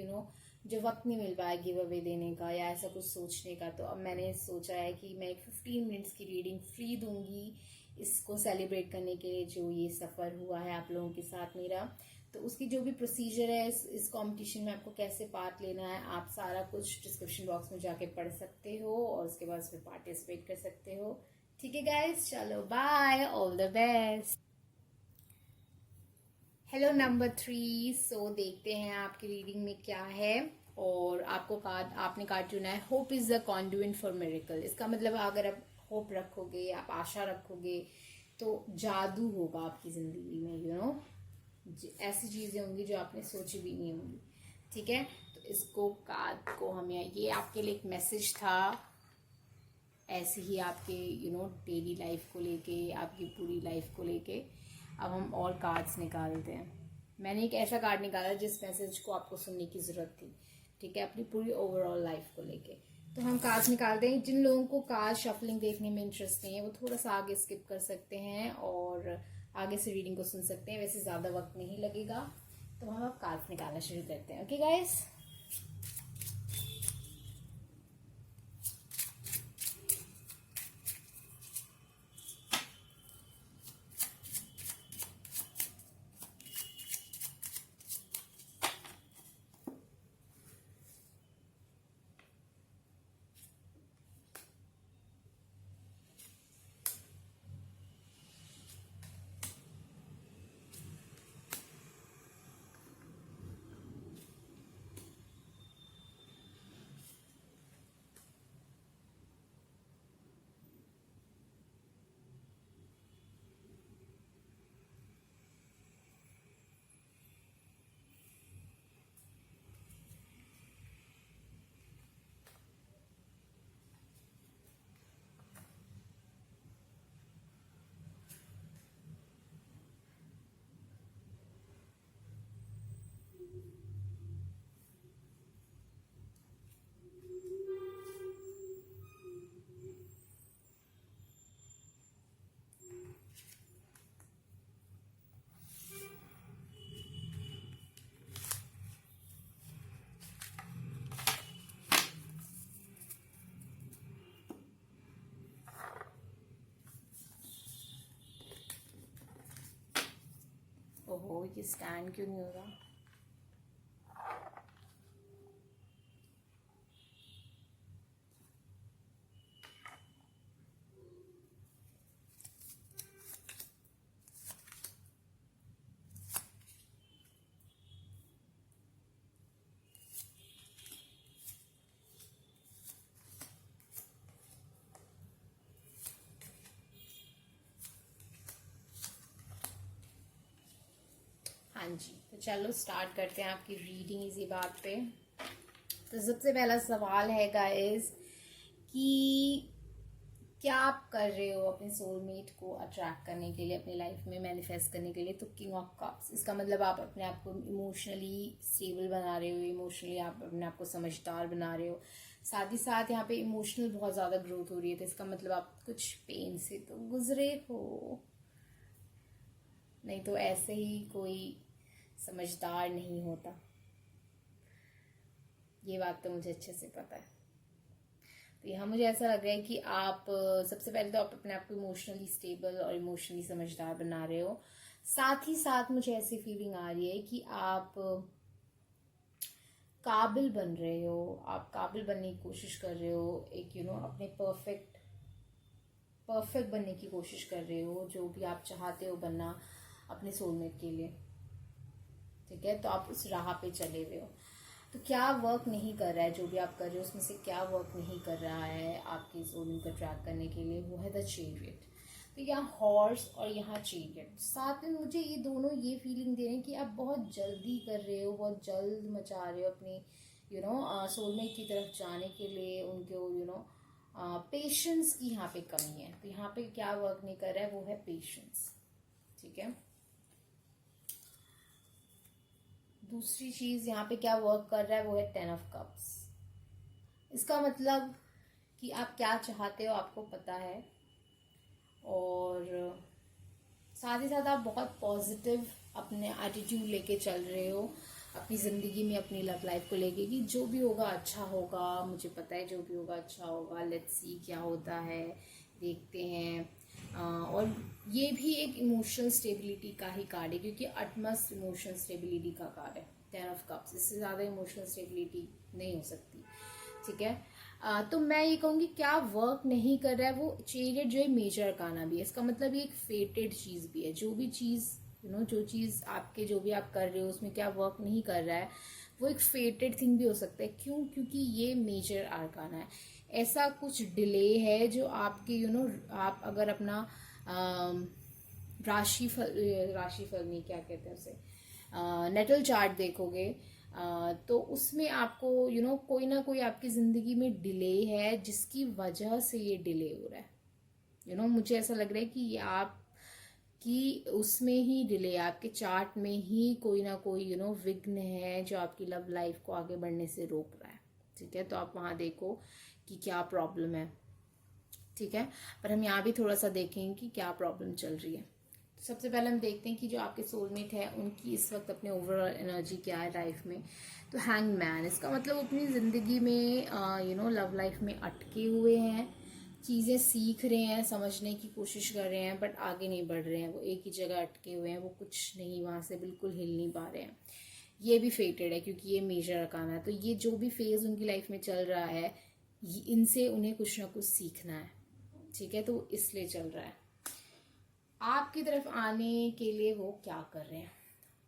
Speaker 1: जो वक्त नहीं मिल पाया गिव अवे देने का या ऐसा कुछ सोचने का, तो अब मैंने सोचा है कि मैं एक 15 मिनट्स की रीडिंग फ्री दूंगी, इसको सेलिब्रेट करने के लिए जो ये सफ़र हुआ है आप लोगों के साथ मेरा। तो उसकी जो भी प्रोसीजर है, इस कंपटीशन में आपको कैसे पार्ट लेना है, आप सारा कुछ डिस्क्रिप्शन बॉक्स में जाके पढ़ सकते हो, और उसके बाद उसमें पार्टिसिपेट कर सकते हो। ठीक है गाइज, चलो bye, all the best. Hello number 3, so देखते हैं आपकी रीडिंग में क्या है, और आपने कार्ड चुना है hope is the conduit for miracle. इसका मतलब अगर आप होप रखोगे, आप आशा रखोगे, तो जादू होगा आपकी जिंदगी में। ऐसी चीजें होंगी जो आपने सोची भी नहीं होंगी। ठीक है, तो इसको कार्ड को हम ये आपके लिए एक मैसेज था, ऐसे ही आपके डेली लाइफ को लेके, आपकी पूरी लाइफ को लेके। अब हम और कार्ड्स निकालते हैं। मैंने एक ऐसा कार्ड निकाला जिस मैसेज को आपको सुनने की ज़रूरत थी। ठीक है, अपनी पूरी ओवरऑल लाइफ को लेके। तो हम कार्ड्स निकालते हैं। जिन लोगों को कार्ड शफलिंग देखने में इंटरेस्ट नहीं है वो थोड़ा सा आगे स्किप कर सकते हैं, और आगे से रीडिंग को सुन सकते हैं, वैसे ज़्यादा वक्त नहीं लगेगा। तो हम अब कार्ड्स निकालना शुरू करते हैं। ओके गाइस, ये स्टैंड क्यों नहीं हो रहा? हाँ जी, तो चलो स्टार्ट करते हैं आपकी रीडिंग इसी बात पे। तो सबसे पहला सवाल है गाइस कि क्या आप कर रहे हो अपने सोलमेट को अट्रैक्ट करने के लिए, अपनी लाइफ में मैनिफेस्ट करने के लिए? तो किंग ऑफ कप्स, इसका मतलब आप अपने आप को इमोशनली स्टेबल बना रहे हो, इमोशनली आप अपने आप को समझदार बना रहे हो। साथ ही साथ यहाँ पे इमोशनल बहुत ज़्यादा ग्रोथ हो रही है, तो इसका मतलब आप कुछ पेन से तो गुजरे हो, नहीं तो ऐसे ही कोई समझदार नहीं होता। ये बात तो मुझे अच्छे से पता है। तो यहाँ मुझे ऐसा लग रहा है कि आप सबसे पहले तो आप अपने आप को इमोशनली स्टेबल और इमोशनली समझदार बना रहे हो। साथ ही साथ मुझे ऐसी फीलिंग आ रही है कि आप काबिल बन रहे हो, आप काबिल बनने की कोशिश कर रहे हो, एक अपने परफेक्ट बनने की कोशिश कर रहे हो, जो भी आप चाहते हो बनना अपने सोलमेट के लिए। ठीक है, तो आप उस राह पे चले हुए हो। तो क्या वर्क नहीं कर रहा है, जो भी आप कर रहे हो उसमें से क्या वर्क नहीं कर रहा है आपके सोलमेट को ट्रैक करने के लिए? वो है द चैरियट। तो यहाँ हॉर्स और यहाँ चैरियट, साथ में मुझे ये दोनों ये फीलिंग दे रहे हैं कि आप बहुत जल्दी कर रहे हो, बहुत जल्द मचा रहे हो अपनी सोलमेट की तरफ जाने के लिए। उनको पेशेंस की यहाँ पे कमी है। तो यहाँ पे क्या वर्क नहीं कर रहा है, वो है पेशेंस। ठीक है, दूसरी चीज यहाँ पे क्या वर्क कर रहा है, वो है 10 ऑफ कप्स। इसका मतलब कि आप क्या चाहते हो आपको पता है, और साथ ही साथ आप बहुत पॉजिटिव अपने एटीट्यूड लेके चल रहे हो अपनी ज़िंदगी में, अपनी लव लाइफ को लेके कि जो भी होगा अच्छा होगा, मुझे पता है जो भी होगा अच्छा होगा, लेट्स सी क्या होता है, देखते हैं। और ये भी एक इमोशनल स्टेबिलिटी का ही कार्ड है, क्योंकि अटमस्ट इमोशनल स्टेबिलिटी का कार्ड है 10 ऑफ कप्स। इससे ज़्यादा इमोशनल स्टेबिलिटी नहीं हो सकती। ठीक है, तो मैं ये कहूँगी क्या वर्क नहीं कर रहा है, वो चैरियट जो है मेजर अरकाना भी है। इसका मतलब ये एक फेटेड चीज़ भी है। जो भी चीज़ जो चीज़ आपके जो भी आप कर रहे हो उसमें क्या वर्क नहीं कर रहा है, वो एक फेटेड थिंग भी हो सकता है। क्यों? क्योंकि ये मेजर अरकाना है। ऐसा कुछ डिले है जो आपके आप अगर अपना राशिफल नहीं, क्या कहते हैं उसे, नेटल चार्ट देखोगे, तो उसमें आपको कोई ना कोई आपकी ज़िंदगी में डिले है, जिसकी वजह से ये डिले हो रहा है। मुझे ऐसा लग रहा है कि आप कि उसमें ही डिले, आपके चार्ट में ही कोई ना कोई विघ्न है जो आपकी लव लाइफ को आगे बढ़ने से रोक रहा है। ठीक है, तो आप वहाँ देखो कि क्या प्रॉब्लम है। ठीक है, पर हम यहाँ भी थोड़ा सा देखेंगे कि क्या प्रॉब्लम चल रही है। तो सबसे पहले हम देखते हैं कि जो आपके सोलमेट है उनकी इस वक्त अपने ओवरऑल एनर्जी क्या है लाइफ में। तो हैंग मैन, इसका मतलब अपनी ज़िंदगी में लव लाइफ में अटके हुए हैं, चीज़ें सीख रहे हैं, समझने की कोशिश कर रहे हैं, बट आगे नहीं बढ़ रहे हैं। वो एक ही जगह अटके हुए हैं, वो कुछ नहीं, वहाँ से बिल्कुल हिल नहीं पा रहे हैं। ये भी फेटेड है क्योंकि ये मेजर अरकाना है। तो ये जो भी फेज़ उनकी लाइफ में चल रहा है, इनसे उन्हें कुछ ना कुछ सीखना है। ठीक है, तो इसलिए चल रहा है। आपकी तरफ आने के लिए वो क्या कर रहे हैं?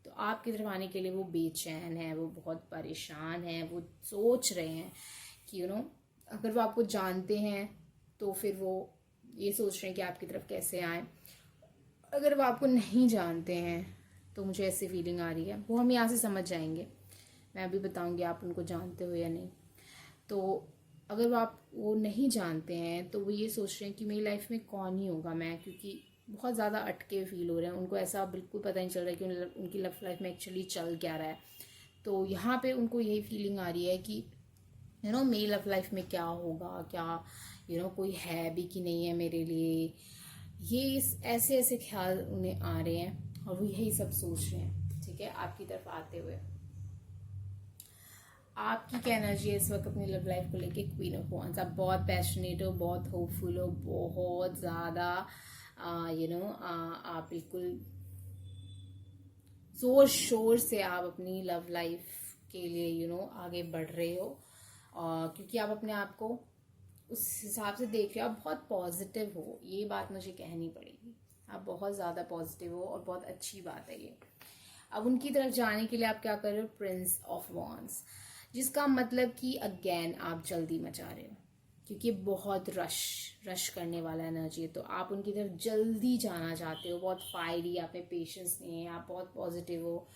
Speaker 1: तो आपकी तरफ आने के लिए वो बेचैन है, वो बहुत परेशान है, वो सोच रहे हैं कि अगर वो आपको जानते हैं तो फिर वो ये सोच रहे हैं कि आपकी तरफ कैसे आए। अगर वो आपको नहीं जानते हैं तो मुझे ऐसी फीलिंग आ रही है, वो हम यहाँ से समझ जाएंगे। मैं अभी बताऊंगी आप उनको जानते हो या नहीं। तो अगर वो नहीं जानते हैं तो वो ये सोच रहे हैं कि मेरी लाइफ में कौन ही होगा मैं, क्योंकि बहुत ज़्यादा अटके फील हो रहे हैं। उनको ऐसा बिल्कुल पता नहीं चल रहा है कि उनकी लव लाइफ में एक्चुअली चल क्या रहा है। तो यहाँ पे उनको यही फीलिंग आ रही है कि मेरी लव लाइफ में क्या होगा, क्या कोई है भी कि नहीं है मेरे लिए। ये ऐसे ऐसे ख्याल उन्हें आ रहे हैं और वो यही सब सोच रहे हैं। ठीक है, आपकी तरफ आते हुए आपकी क्या एनर्जी है इस वक्त अपनी लव लाइफ को लेके? क्वीन ऑफ वांड्स, आप बहुत पैशनेट हो, बहुत होपफुल हो, बहुत ज़्यादा आप बिल्कुल जोर शोर से आप अपनी लव लाइफ के लिए आगे बढ़ रहे हो, क्योंकि आप अपने आप को उस हिसाब से देख रहे हो, आप बहुत पॉजिटिव हो। ये बात मुझे कहनी पड़ेगी, आप बहुत ज़्यादा पॉजिटिव हो और बहुत अच्छी बात है ये। अब उनकी तरफ जाने के लिए आप क्या कर रहे हो, प्रिंस ऑफ वॉन्ड्स, जिसका मतलब कि अगेन आप जल्दी मचा रहे हो, क्योंकि बहुत रश करने वाला एनर्जी है। तो आप उनकी तरफ जल्दी जाना चाहते हो, बहुत फायरी, आप में पेशेंस नहीं है, आप बहुत पॉजिटिव हो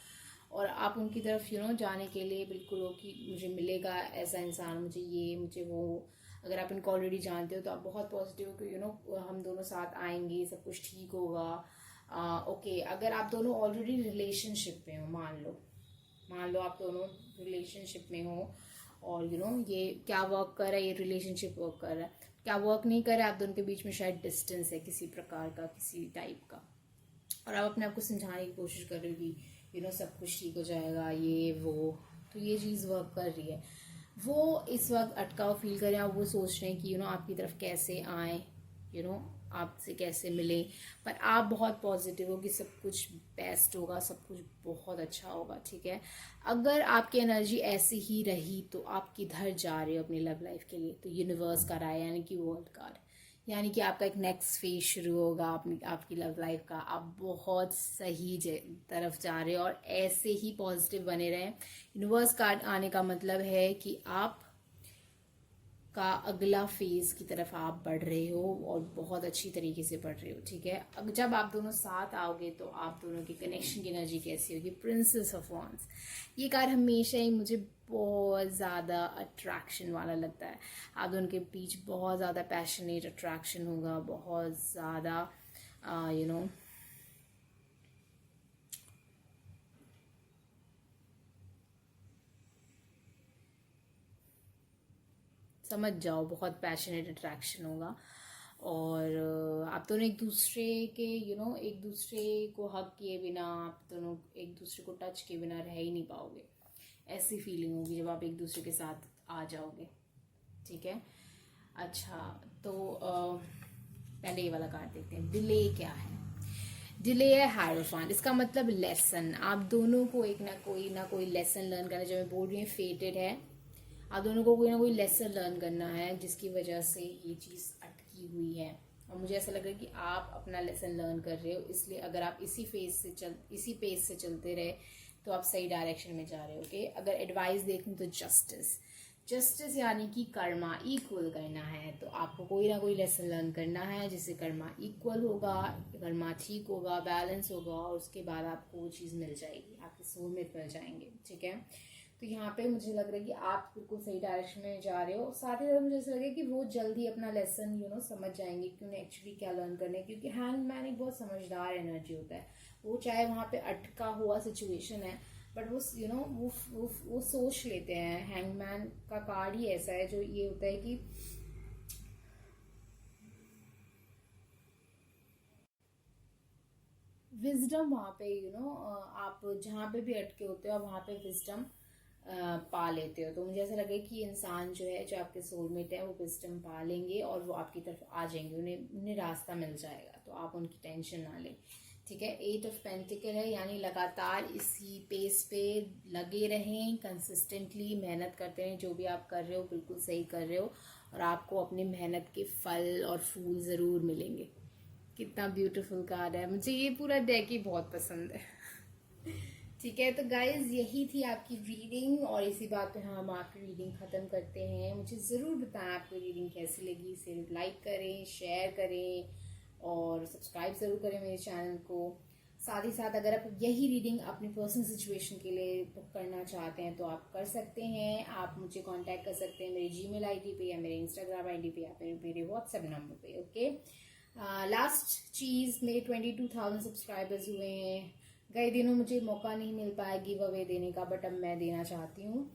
Speaker 1: और आप उनकी तरफ जाने के लिए बिल्कुल हो कि मुझे मिलेगा ऐसा इंसान, मुझे ये मुझे वो। अगर आप इनको ऑलरेडी जानते हो तो आप बहुत पॉजिटिव हो कि हम दोनों साथ आएंगे, सब कुछ ठीक होगा। ओके, अगर आप दोनों ऑलरेडी रिलेशनशिप में हो, मान लो आप दोनों रिलेशनशिप में हो और ये क्या वर्क कर रहा है, ये रिलेशनशिप वर्क कर रहा है, क्या वर्क नहीं कर रहा है, आप दोनों के बीच में शायद डिस्टेंस है किसी प्रकार का, किसी टाइप का, और आप अपने आप को समझाने की कोशिश कर रहे हो कि सब कुछ ठीक हो जाएगा, ये वो। तो ये चीज़ वर्क कर रही है। वो इस वक्त अटकाव फील कर रहे हैं, वो सोच रहे हैं कि आपकी तरफ कैसे आए, आपसे कैसे मिले, पर आप बहुत पॉजिटिव हो कि सब कुछ बेस्ट होगा, सब कुछ बहुत अच्छा होगा, ठीक है। अगर आपकी एनर्जी ऐसी ही रही तो आप किधर जा रहे हो अपनी लव लाइफ के लिए, तो यूनिवर्स का राय यानी कि वर्ल्ड कार्ड, यानी कि आपका एक नेक्स्ट फेज शुरू होगा आपकी लव लाइफ का। आप बहुत सही तरफ जा रहे हो और ऐसे ही पॉजिटिव बने रहें। यूनिवर्स कार्ड आने का मतलब है कि आप का अगला फेज की तरफ आप बढ़ रहे हो और बहुत अच्छी तरीके से बढ़ रहे हो, ठीक है। अब जब आप दोनों साथ आओगे तो आप दोनों की कनेक्शन की एनर्जी कैसी होगी, प्रिंसेस ऑफ वॉन्ड्स। ये कार्ड हमेशा ही मुझे बहुत ज़्यादा अट्रैक्शन वाला लगता है। आप दोनों के बीच बहुत ज़्यादा पैशनेट अट्रैक्शन होगा, बहुत ज़्यादा समझ जाओ, बहुत पैशनेट अट्रैक्शन होगा। और आप दोनों एक दूसरे के एक दूसरे को हक किए बिना, आप दोनों एक दूसरे को टच किए बिना रह ही नहीं पाओगे। ऐसी फीलिंग होगी जब आप एक दूसरे के साथ आ जाओगे, ठीक है। अच्छा, तो पहले ये वाला कार्ड देखते हैं। डिले क्या है? डिले है हायरोफांट। इसका मतलब लेसन। आप दोनों को एक ना कोई लेसन लर्न करना है। जब मैं बोल रही हूँ फेटेड है, आप दोनों को कोई ना कोई लेसन लर्न करना है जिसकी वजह से ये चीज़ अटकी हुई है। और मुझे ऐसा लग रहा है कि आप अपना लेसन लर्न कर रहे हो, इसलिए अगर आप इसी पेस से चलते रहे तो आप सही डायरेक्शन में जा रहे हो, ओके। अगर एडवाइस देखूं तो जस्टिस यानी कि कर्मा इक्वल करना है। तो आपको कोई ना कोई लेसन लर्न करना है जिससे कर्मा इक्वल होगा, कर्मा ठीक होगा, बैलेंस होगा, और उसके बाद आपको वो चीज़ मिल जाएगी, आपके सोलमेट मिल जाएंगे, ठीक है। तो यहाँ पे मुझे लग रहा है कि आप बिल्कुल सही डायरेक्शन में जा रहे हो। साथ ही साथ मुझे ऐसा लगे कि वो जल्दी अपना लेसन समझ जाएंगे कि उन्हें एक्चुअली क्या लर्न करना है, क्योंकि हैंगमैन एक बहुत समझदार एनर्जी होता है। वो चाहे वहाँ पे अटका हुआ सिचुएशन है, बट वो वो सोच लेते हैं। हैंगमैन का कार्ड ही ऐसा है जो ये होता है कि विजडम वहाँ पे आप जहाँ पे भी अटके होते हो वहाँ पे विजडम पा लेते हो। तो मुझे ऐसा लगे कि इंसान जो है, जो आपके सोलमेट है, वो विजडम पा लेंगे और वो आपकी तरफ आ जाएंगे, उन्हें रास्ता मिल जाएगा। तो आप उनकी टेंशन ना लें, ठीक है। 8 ऑफ पेंटिकल है, यानी लगातार इसी पेस पे लगे रहें, कंसिस्टेंटली मेहनत करते रहें। जो भी आप कर रहे हो बिल्कुल सही कर रहे हो और आपको अपनी मेहनत के फल और फूल ज़रूर मिलेंगे। कितना ब्यूटीफुल कार्ड है, मुझे ये पूरा डेक ही बहुत पसंद है। ठीक है, तो गाइज यही थी आपकी रीडिंग और इसी बात पे हम आपकी रीडिंग ख़त्म करते हैं। मुझे ज़रूर बताएं आपको रीडिंग कैसी लगी। इसे लाइक करें, शेयर करें और सब्सक्राइब ज़रूर करें मेरे चैनल को। साथ ही साथ अगर आप यही रीडिंग अपनी पर्सनल सिचुएशन के लिए बुक करना चाहते हैं तो आप कर सकते हैं। आप मुझे कांटेक्ट कर सकते हैं मेरी जीमेल आईडी पे या मेरे इंस्टाग्राम आईडी पे या मेरे व्हाट्सएप नंबर पे, ओके। लास्ट चीज़, मेरे 22,000 सब्सक्राइबर्स हुए हैं। कई दिनों मुझे मौका नहीं मिल पाया गिव अवे देने का, बट अब मैं देना चाहती हूँ,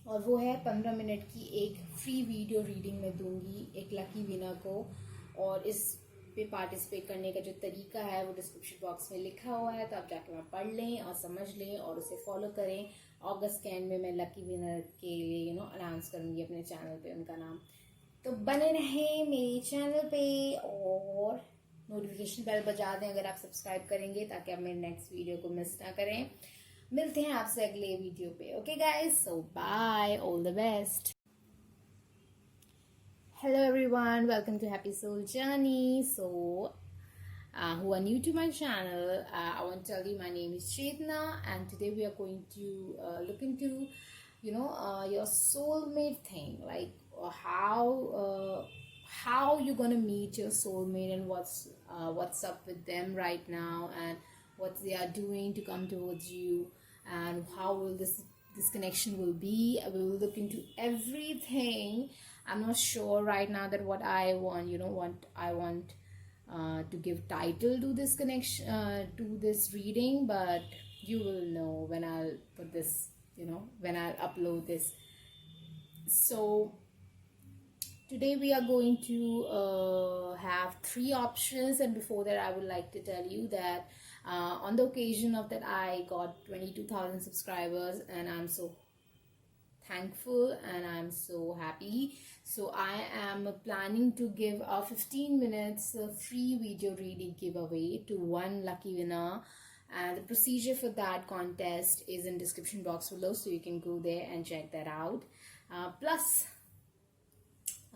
Speaker 1: और वो है 15 मिनट की एक फ्री वीडियो रीडिंग मैं दूंगी एक लकी विनर को। और इस पे पार्टिसिपेट करने का जो तरीका है वो डिस्क्रिप्शन बॉक्स में लिखा हुआ है, तो आप जाके वहाँ पढ़ लें और समझ लें और उसे फॉलो करें। अगस्त के एंड में मैं लकी विनर के लिए अनाउंस करूँगी अपने चैनल पे उनका नाम। तो बने रहें मेरे चैनल पे और नोटिफिकेशन बेल बजा दें अगर आप सब्सक्राइब करेंगे, ताकि आप मेरे नेक्स्ट वीडियो को मिस ना करें। मिलते हैं आपसे अगले वीडियो पे। Okay guys, so bye, all the best. Hello everyone, welcome to Happy Soul Journey. So who are new to my channel, I want to tell you my name is Chetna, and today we are going to look into your soulmate thing, like how you're gonna meet your soulmate, and what's up with them right now, and what they are doing to come towards you, and how will this connection will be. We will look into everything. I'm not sure right now that what I want, to give title to this connection, to this reading, but you will know when I'll put this, when I'll upload this. So today we are going to have 3 options, and before that I would like to tell you that on the occasion of that I got 22,000 subscribers, and I'm so thankful and I'm so happy. So I am planning to give a 15 minutes free video reading giveaway to one lucky winner, and the procedure for that contest is in description box below, so you can go there and check that out. Plus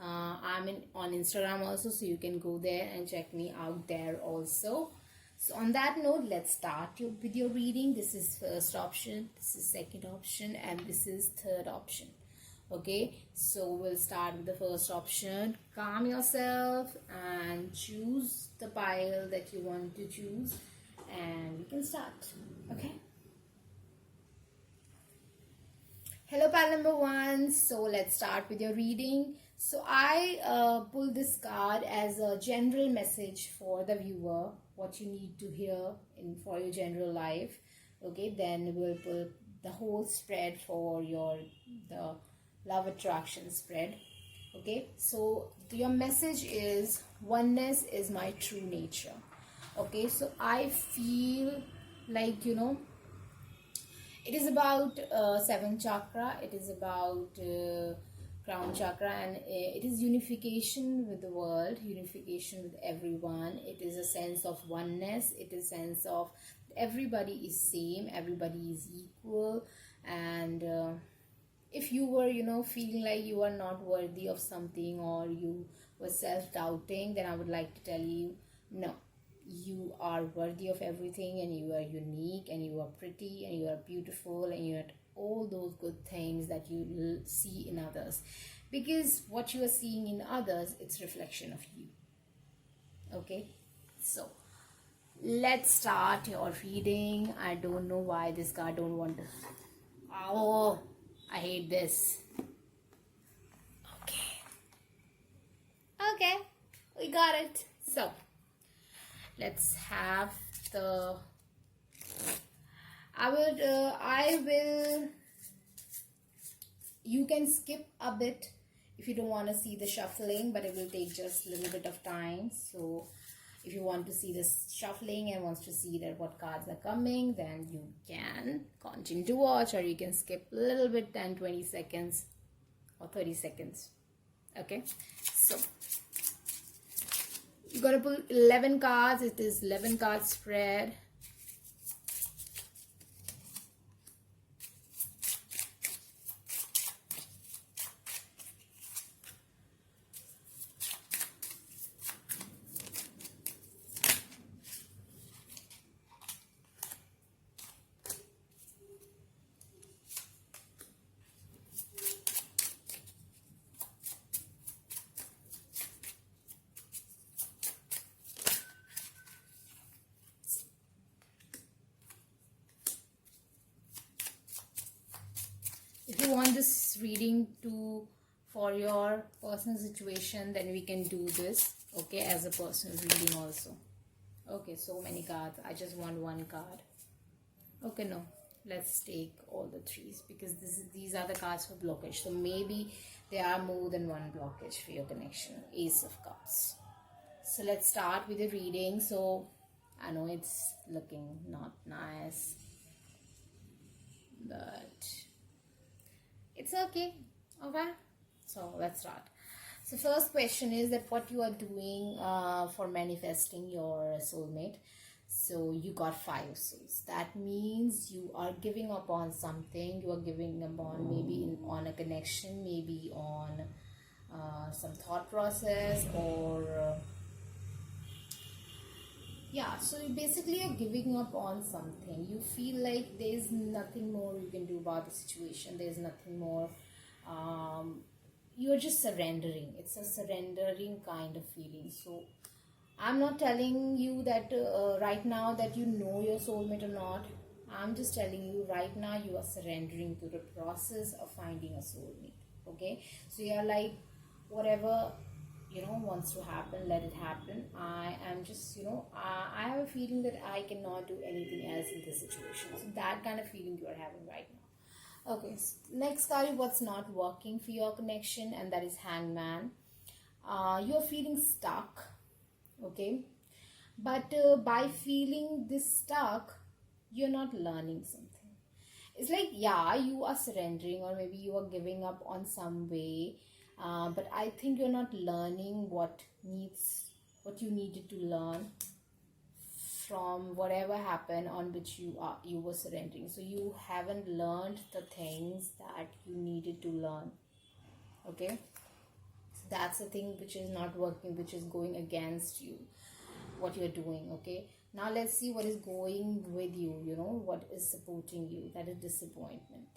Speaker 1: I'm on Instagram also, so you can go there and check me out there also. So on that note, let's start with your reading. This is first option, this is second option, and this is third option. Okay, so we'll start with the first option. Calm yourself and choose the pile that you want to choose, and we can start. Okay. Hello pile number 1. So let's start with your reading. So I pulled this card as a general message for the viewer, what you need to hear for your general life. Okay, then we'll pull the whole spread for the love attraction spread. Okay, so your message is oneness is my true nature. Okay, so I feel like it is about 7th chakra, it is about crown chakra, and it is unification with the world, unification with everyone. It is a sense of oneness, it is a sense of everybody is same, everybody is equal. And if you were feeling like you are not worthy of something, or you were self-doubting, then I would like to tell you, no, you are worthy of everything, and you are unique, and you are pretty, and you are beautiful, and you are all those good things that you will see in others, because what you are seeing in others, it's reflection of you. Okay, so let's start your reading. I don't know why this card don't want to. Oh, I hate this. Okay, we got it. So let's have the I will you can skip a bit if you don't want to see the shuffling, but it will take just a little bit of time. So if you want to see this shuffling and wants to see that what cards are coming, then you can continue to watch, or you can skip a little bit, 10-20 seconds or 30 seconds. Okay, so you gotta pull 11 cards. It is 11 card spread. If you want this reading for your personal situation, then we can do this, okay, as a personal reading also. Okay, so many cards. I just want one card. Okay, no, let's take all the 3s, because these are the cards for blockage. So maybe there are more than one blockage for your connection. Ace of Cups. So let's start with the reading. So I know it's looking not nice, but it's okay. Okay, so let's start. So first question is that what you are doing for manifesting your soulmate. So you got 5 souls. That means you are giving up on something. You are giving up on maybe on a connection, maybe on some thought process, or yeah. So you basically are giving up on something. You feel like there's nothing more you can do about the situation. There's nothing more. You're just surrendering. It's a surrendering kind of feeling. So I'm not telling you that right now that you know your soulmate or not. I'm just telling you right now you are surrendering to the process of finding a soulmate. Okay, so you're like, whatever wants to happen, let it happen. I am just I have a feeling that I cannot do anything else in this situation. So that kind of feeling you are having right now. Okay, next card is what's not working for your connection, and that is Hangman. You're feeling stuck, okay? But by feeling this stuck, you're not learning something. It's like, yeah, you are surrendering, or maybe you are giving up on some way, but I think you're not learning what you needed to learn from whatever happened on which you were surrendering. So you haven't learned the things that you needed to learn. Okay, so that's the thing which is not working, which is going against you, what you're doing. Okay, now let's see what is going with you. What is supporting you. That is disappointment.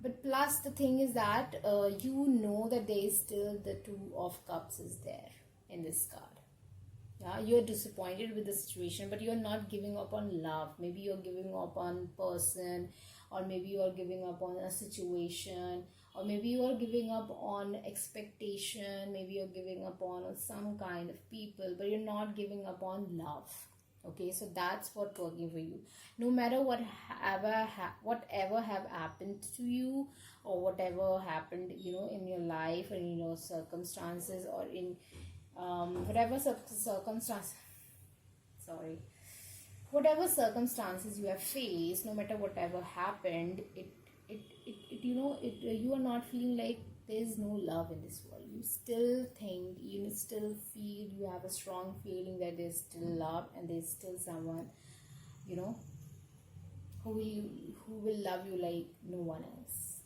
Speaker 1: But plus the thing is that that there is still the 2 of Cups is there in this card. Yeah, you're disappointed with the situation, but you're not giving up on love. Maybe you're giving up on person, or maybe you are giving up on a situation, or maybe you are giving up on expectation, maybe you're giving up on some kind of people, but you're not giving up on love. Okay, so that's what's working for you. No matter whatever have happened to you, or whatever happened in your life, or in your circumstances, or in whatever circumstance, whatever circumstances you have faced, no matter whatever happened, you are not feeling like there is no love in this world. You still think, you still feel, you have a strong feeling that there's still love, and there's still someone who will love you like no one else.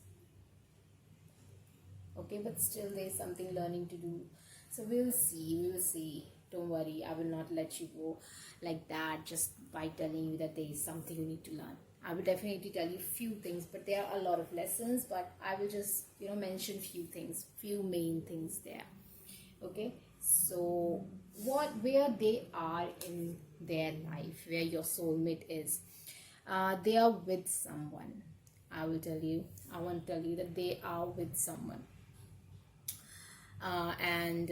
Speaker 1: Okay, but still there's something learning to do. So we will see. Don't worry, I will not let you go like that just by telling you that there is something you need to learn. I will definitely tell you few things, but there are a lot of lessons, but I will just mention few main things there. Okay, so where they are in their life, where your soulmate is, they are with someone. I want to tell you that they are with someone. And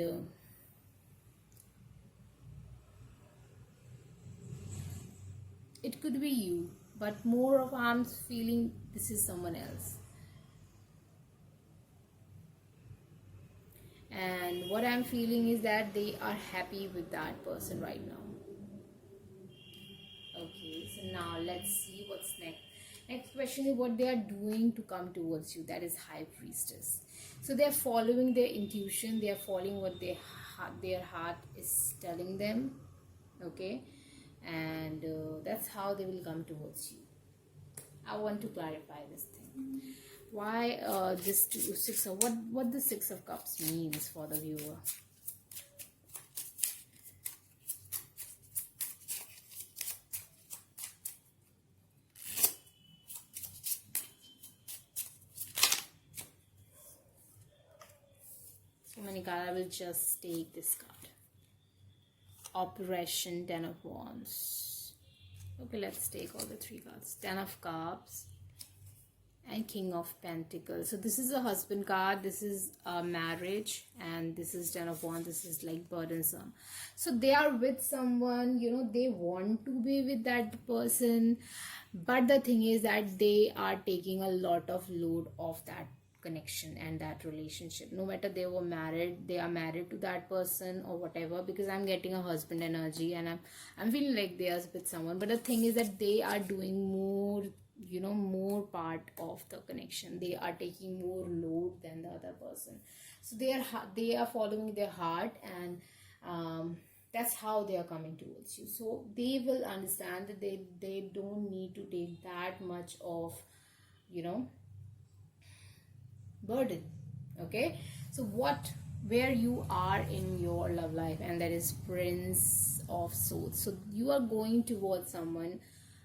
Speaker 1: it could be you, but more of I'm feeling this is someone else. And what I'm feeling is that they are happy with that person right now. Okay, so now let's see what's next. Next question is what they are doing to come towards you. That is High Priestess. So they are following their intuition. They are following what their heart is telling them. Okay, and that's how they will come towards you. I want to clarify this thing. Why this six of what the 6 of Cups means for the viewer. So many cards. I will just take this card. Operation 10 of Wands. Okay, let's take all the 3 cards. 10 of Cups and King of Pentacles. So this is a husband card, this is a marriage, and this is 10 of Wands. This is like burdensome. So they are with someone, they want to be with that person, but the thing is that they are taking a lot of load of that connection and that relationship. No matter they are married to that person or whatever, because I'm getting a husband energy, and I'm feeling like they are with someone. But the thing is that they are doing more more part of the connection. They are taking more load than the other person, so they are following their heart, and that's how they are coming towards you. So they will understand that they don't need to take that much of you know burden. Okay, so where you are in your love life, and that is Prince of Swords. So you are going towards someone,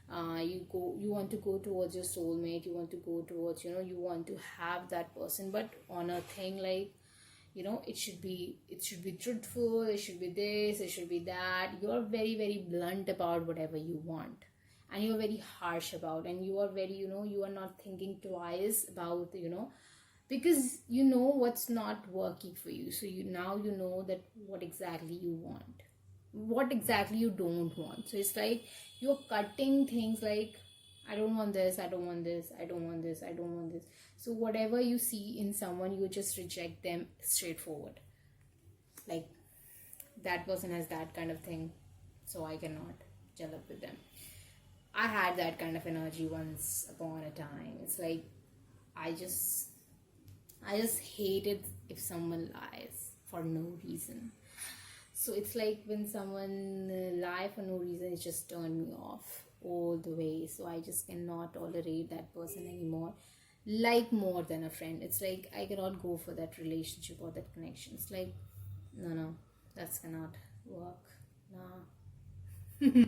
Speaker 1: you want to go towards your soulmate, you want to go towards, you want to have that person, but on a thing like, it should be truthful, it should be this, it should be that. You're very, very blunt about whatever you want, and you're very harsh about, and you are very, you are not thinking twice about, because you know what's not working for you. So you know that what exactly you want, what exactly you don't want. So it's like you're cutting things like, I don't want this, I don't want this, I don't want this, I don't want this. So whatever you see in someone, you just reject them straightforward. Like, that person has that kind of thing, so I cannot gel up with them. I had that kind of energy once upon a time. It's like I just hated if someone lies for no reason. So it's like when someone lie for no reason, it just turned me off all the way. So I just cannot tolerate that person anymore. Like more than a friend. It's like I cannot go for that relationship or that connection. It's like, no, that cannot work. No.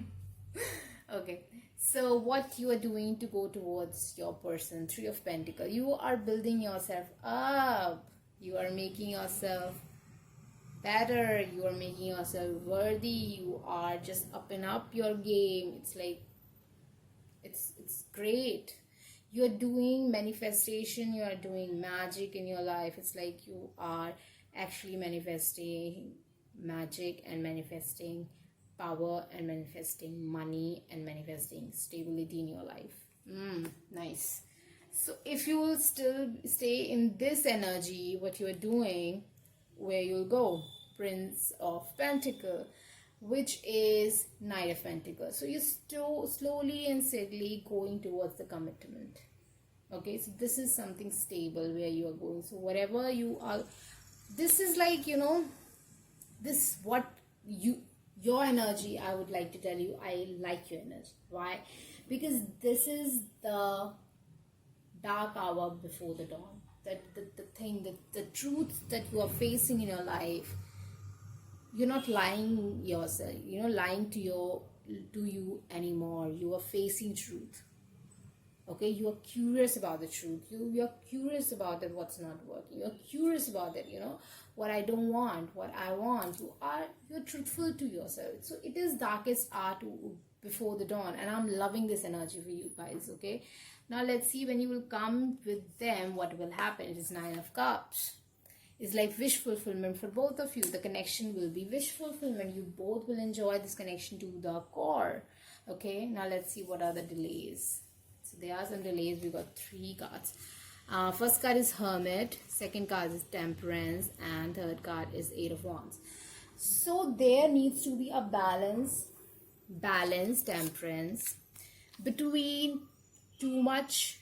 Speaker 1: Okay. So what you are doing to go towards your person, Three of Pentacles, you are building yourself up. You are making yourself better. You are making yourself worthy. You are just upping up your game. It's like, it's great. You are doing manifestation. You are doing magic in your life. It's like you are actually manifesting magic and manifesting power and manifesting money and manifesting stability in your life. Nice. So if you will still stay in this energy, what you are doing, where you'll go, Prince of Pentacles, which is Knight of Pentacles. So you're still slowly and steadily going towards the commitment. Okay, so this is something stable where you are going. So whatever you are, this is like, this what your energy. I would like to tell you, I like your energy. Why? Because this is the dark hour before the dawn. That the thing, the truth that you are facing in your life, you're not lying yourself, lying to you anymore. You are facing truth. Okay, you are curious about the truth. You are curious about that what's not working. You're curious about that, what I don't want, what I want. You're truthful to yourself. So it is darkest hour before the dawn, and I'm loving this energy for you guys. Okay, now let's see, when you will come with them, what will happen. It is Nine of Cups. It's like wish fulfillment for both of you. The connection will be wish fulfillment. You both will enjoy this connection to the core. Okay, now let's see what are the delays. So there are some delays. We got 3 cards. First card is Hermit, second card is Temperance, and third card is Eight of Wands. So there needs to be a balance, Temperance, between too much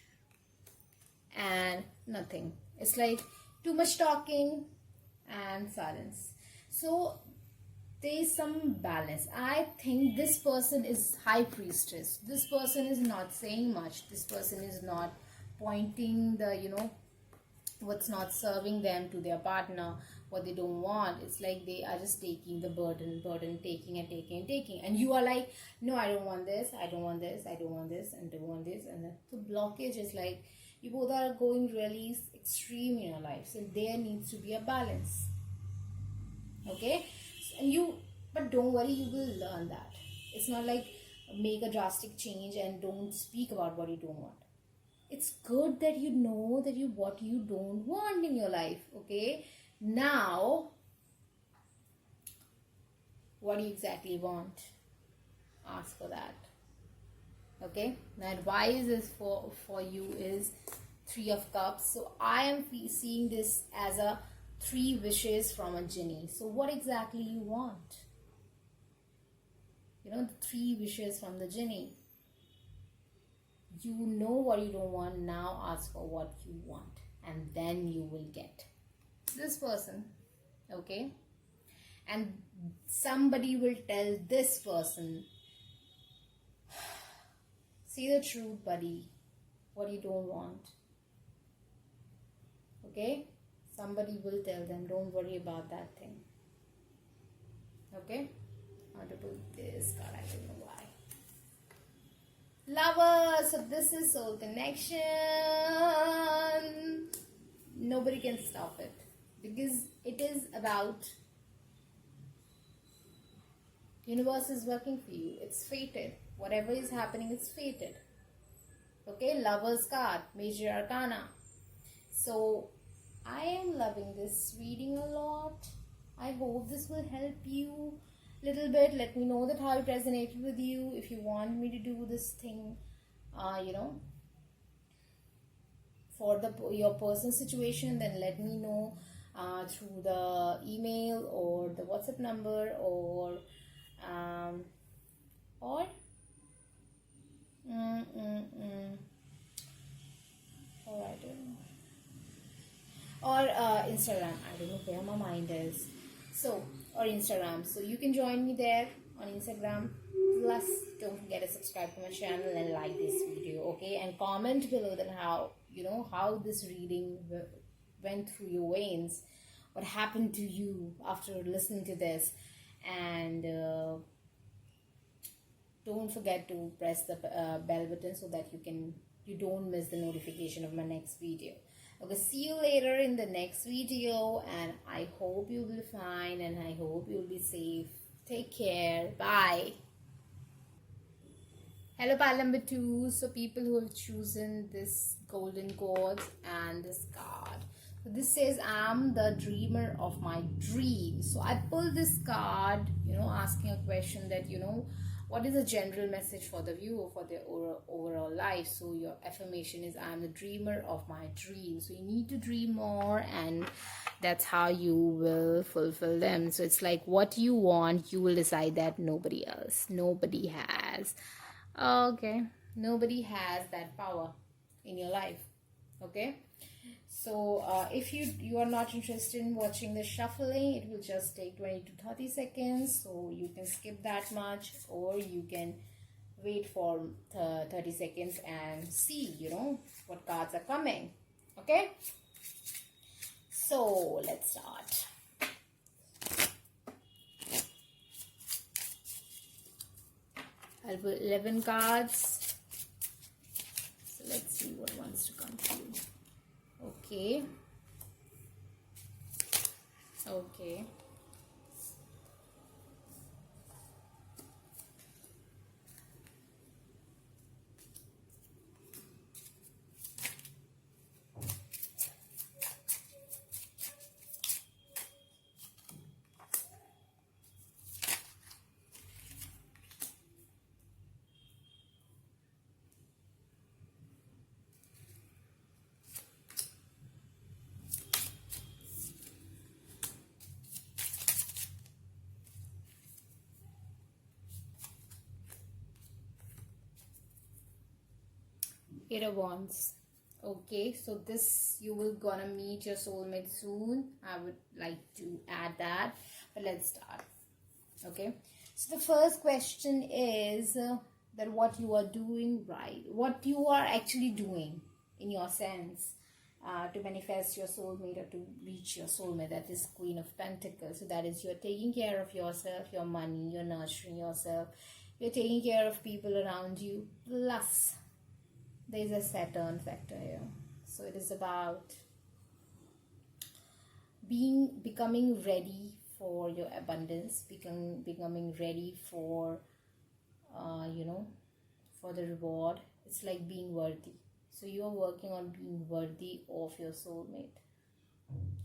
Speaker 1: and nothing. It's like too much talking and silence. So there is some balance. I think this person is High Priestess. This person is not saying much. This person is not pointing the, what's not serving them to their partner, what they don't want. It's like they are just taking the burden, taking and taking and taking. And you are like, no, I don't want this, I don't want this, I don't want this, and don't want this. And the blockage is like, you both are going really extreme in your life. So there needs to be a balance. Okay? But don't worry, you will learn that. It's not like make a drastic change and don't speak about what you don't want. It's good that you know that what you don't want in your life. Okay? Now, what do you exactly want? Ask for that. Okay? Now, advice is for you is Three of Cups. So I am seeing this as a 3 wishes from a genie. So what exactly you want? The 3 wishes from the genie. You know what you don't want, now ask for what you want, and then you will get this person. Okay, and somebody will tell this person, see the truth, buddy, what you don't want. Okay, somebody will tell them, don't worry about that thing. Okay, how to put this card, I don't know why. Lovers, so this is soul connection. Nobody can stop it, because it is about universe is working for you. It's fated. Whatever is happening, it's fated. Okay, Lovers card, Major Arcana. So I am loving this reading a lot. I hope this will help you a little bit. Let me know that how it resonated with you. If you want me to do this thing, for your personal situation, then let me know through the email or the WhatsApp number, or or oh, I don't know, or Instagram. I don't know where my mind is. So, or Instagram. So you can join me there on Instagram. Plus, don't forget to subscribe to my channel and like this video. Okay, and comment below then how this reading went through your veins. What happened to you after listening to this, and don't forget to press the bell button so that you don't miss the notification of my next video. Okay, see you later in the next video, and I hope you'll be fine, and I hope you'll be safe. Take care. Bye. Hello, pile number 2. So people who have chosen this golden quartz and this card. So this says, I'm the dreamer of my dreams. So I pulled this card, asking a question that, what is the general message for the viewer for their overall life? So your affirmation is, I'm the dreamer of my dreams. So you need to dream more, and that's how you will fulfill them. So it's like what you want, you will decide that. Nobody else, nobody has. Okay, nobody has that power in your life. Okay, so if you are not interested in watching the shuffling, it will just take 20 to 30 seconds, so you can skip that much, or you can wait for 30 seconds and see what cards are coming. Okay, so let's start. I'll put 11 cards. So let's see what wants to come through. Okay. Okay. Eight of Wands. Okay, so this, you will gonna meet your soulmate soon. I would like to add that, but let's start. Okay, so the first question is that what you are doing right, what you are actually doing in your sense to manifest your soulmate or to reach your soulmate. That is Queen of Pentacles. So that is, you're taking care of yourself, your money, you're nurturing yourself, you're taking care of people around you. Plus, there is a Saturn factor here. So it is about becoming ready for your abundance, becoming ready for for the reward. It's like being worthy. So you are working on being worthy of your soulmate.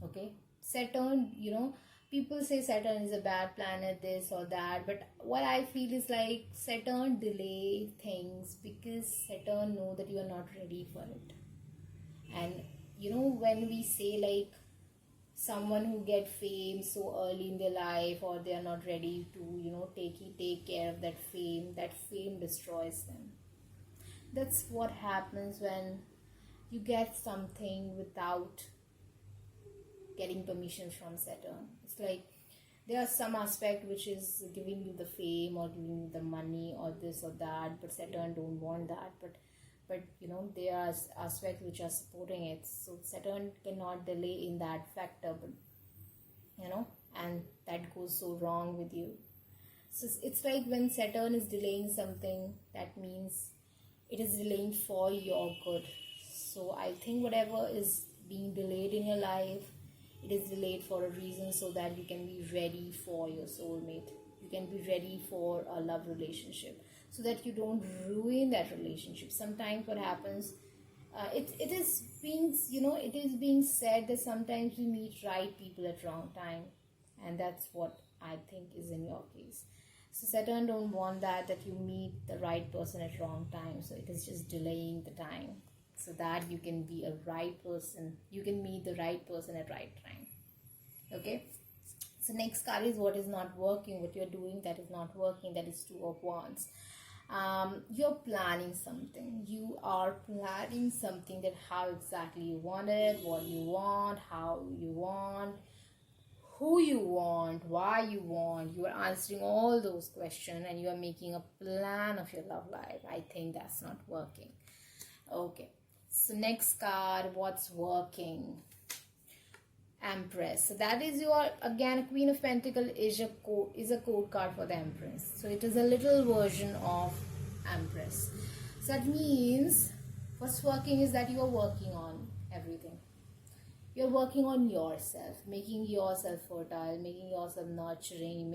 Speaker 1: Okay, Saturn, people say Saturn is a bad planet, this or that, but what I feel is like Saturn delay things because Saturn know that you are not ready for it. And when we say like someone who get fame so early in their life, or they are not ready to take care of that fame destroys them. That's what happens when you get something without getting permission from Saturn. It's like there are some aspect which is giving you the fame or giving you the money or this or that, but Saturn don't want that. But there are aspects which are supporting it. So Saturn cannot delay in that factor, but and that goes so wrong with you. So it's like when Saturn is delaying something, that means it is delaying for your good. So I think whatever is being delayed in your life, it is delayed for a reason, so that you can be ready for your soulmate. You can be ready for a love relationship, so that you don't ruin that relationship. Sometimes what happens, it is being said that sometimes we meet right people at wrong time, and that's what I think is in your case. So Saturn don't want that you meet the right person at wrong time. So it is just delaying the time, so that you can be a right person. You can meet the right person at right time. Okay. So next card is what is not working. What you're doing that is not working. That is Two of Wands. You're planning something. You are planning something, that how exactly you want it, what you want, how you want, who you want, why you want. You are answering all those questions, and you are making a plan of your love life. I think that's not working. Okay, so next card, what's working? Empress. So that is your, again, Queen of Pentacles is a code card for the Empress. So it is a little version of Empress. So that means what's working is that you are working on everything. You're working on yourself, making yourself fertile, making yourself nurturing,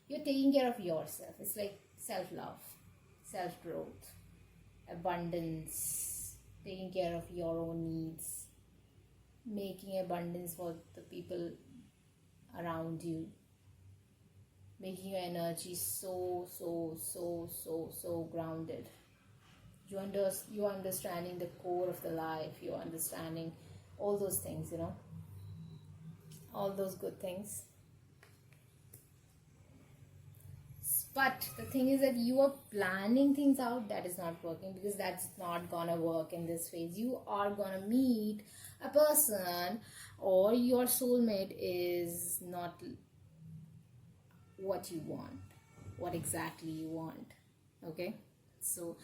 Speaker 1: you're taking care of yourself. It's like self-love, self-growth, abundance, taking care of your own needs, making abundance for the people around you, making your energy so grounded. You're understanding the core of the life. You're understanding all those things, all those good things. But the thing is that you are planning things out, that is not working, because that's not gonna work in this phase. You are gonna meet a person, or your soulmate is not what you want, what exactly you want. Okay, so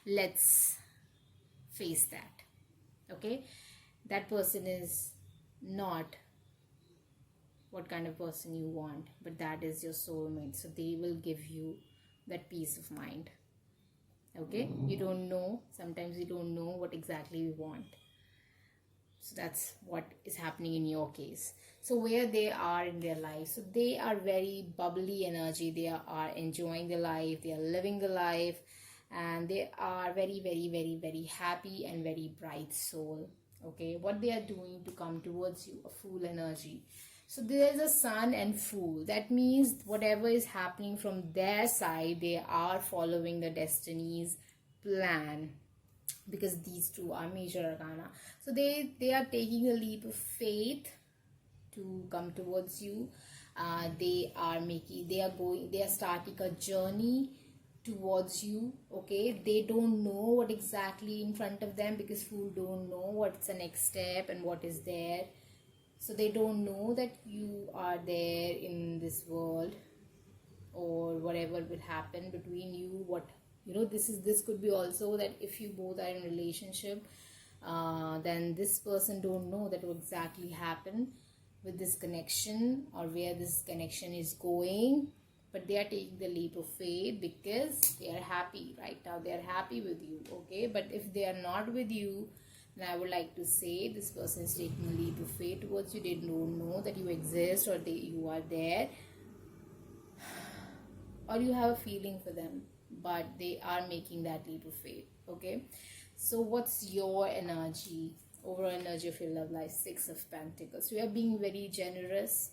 Speaker 1: let's face that. Okay, that person is not what kind of person you want, but that is your soulmate. So they will give you that peace of mind. Okay, you don't know, sometimes you don't know what exactly you want. So that's what is happening in your case. So where they are in their life, so they are very bubbly energy. They are enjoying the life, they are living the life, and they are very happy and very bright soul. Okay, what they are doing to come towards you, a Fool energy. So there is a Sun and Fool. That means whatever is happening from their side, they are following the destiny's plan, because these two are major arcana. So they are taking a leap of faith to come towards you. They are starting a journey towards you. Okay, they don't know what exactly in front of them, because Fool don't know what's the next step and what is there. So they don't know that you are there in this world, or whatever will happen between you. This could be also that if you both are in a relationship, then this person don't know that what exactly happened with this connection, or where this connection is going. But they are taking the leap of faith, because they are happy right now. They are happy with you. Okay, but if they are not with you, then I would like to say this person is taking a leap of faith towards you. They don't know that you exist, or you are there, or you have a feeling for them, but they are making that leap of faith. Okay, so what's your energy, overall energy of your love life? Six of Pentacles. We are being very generous.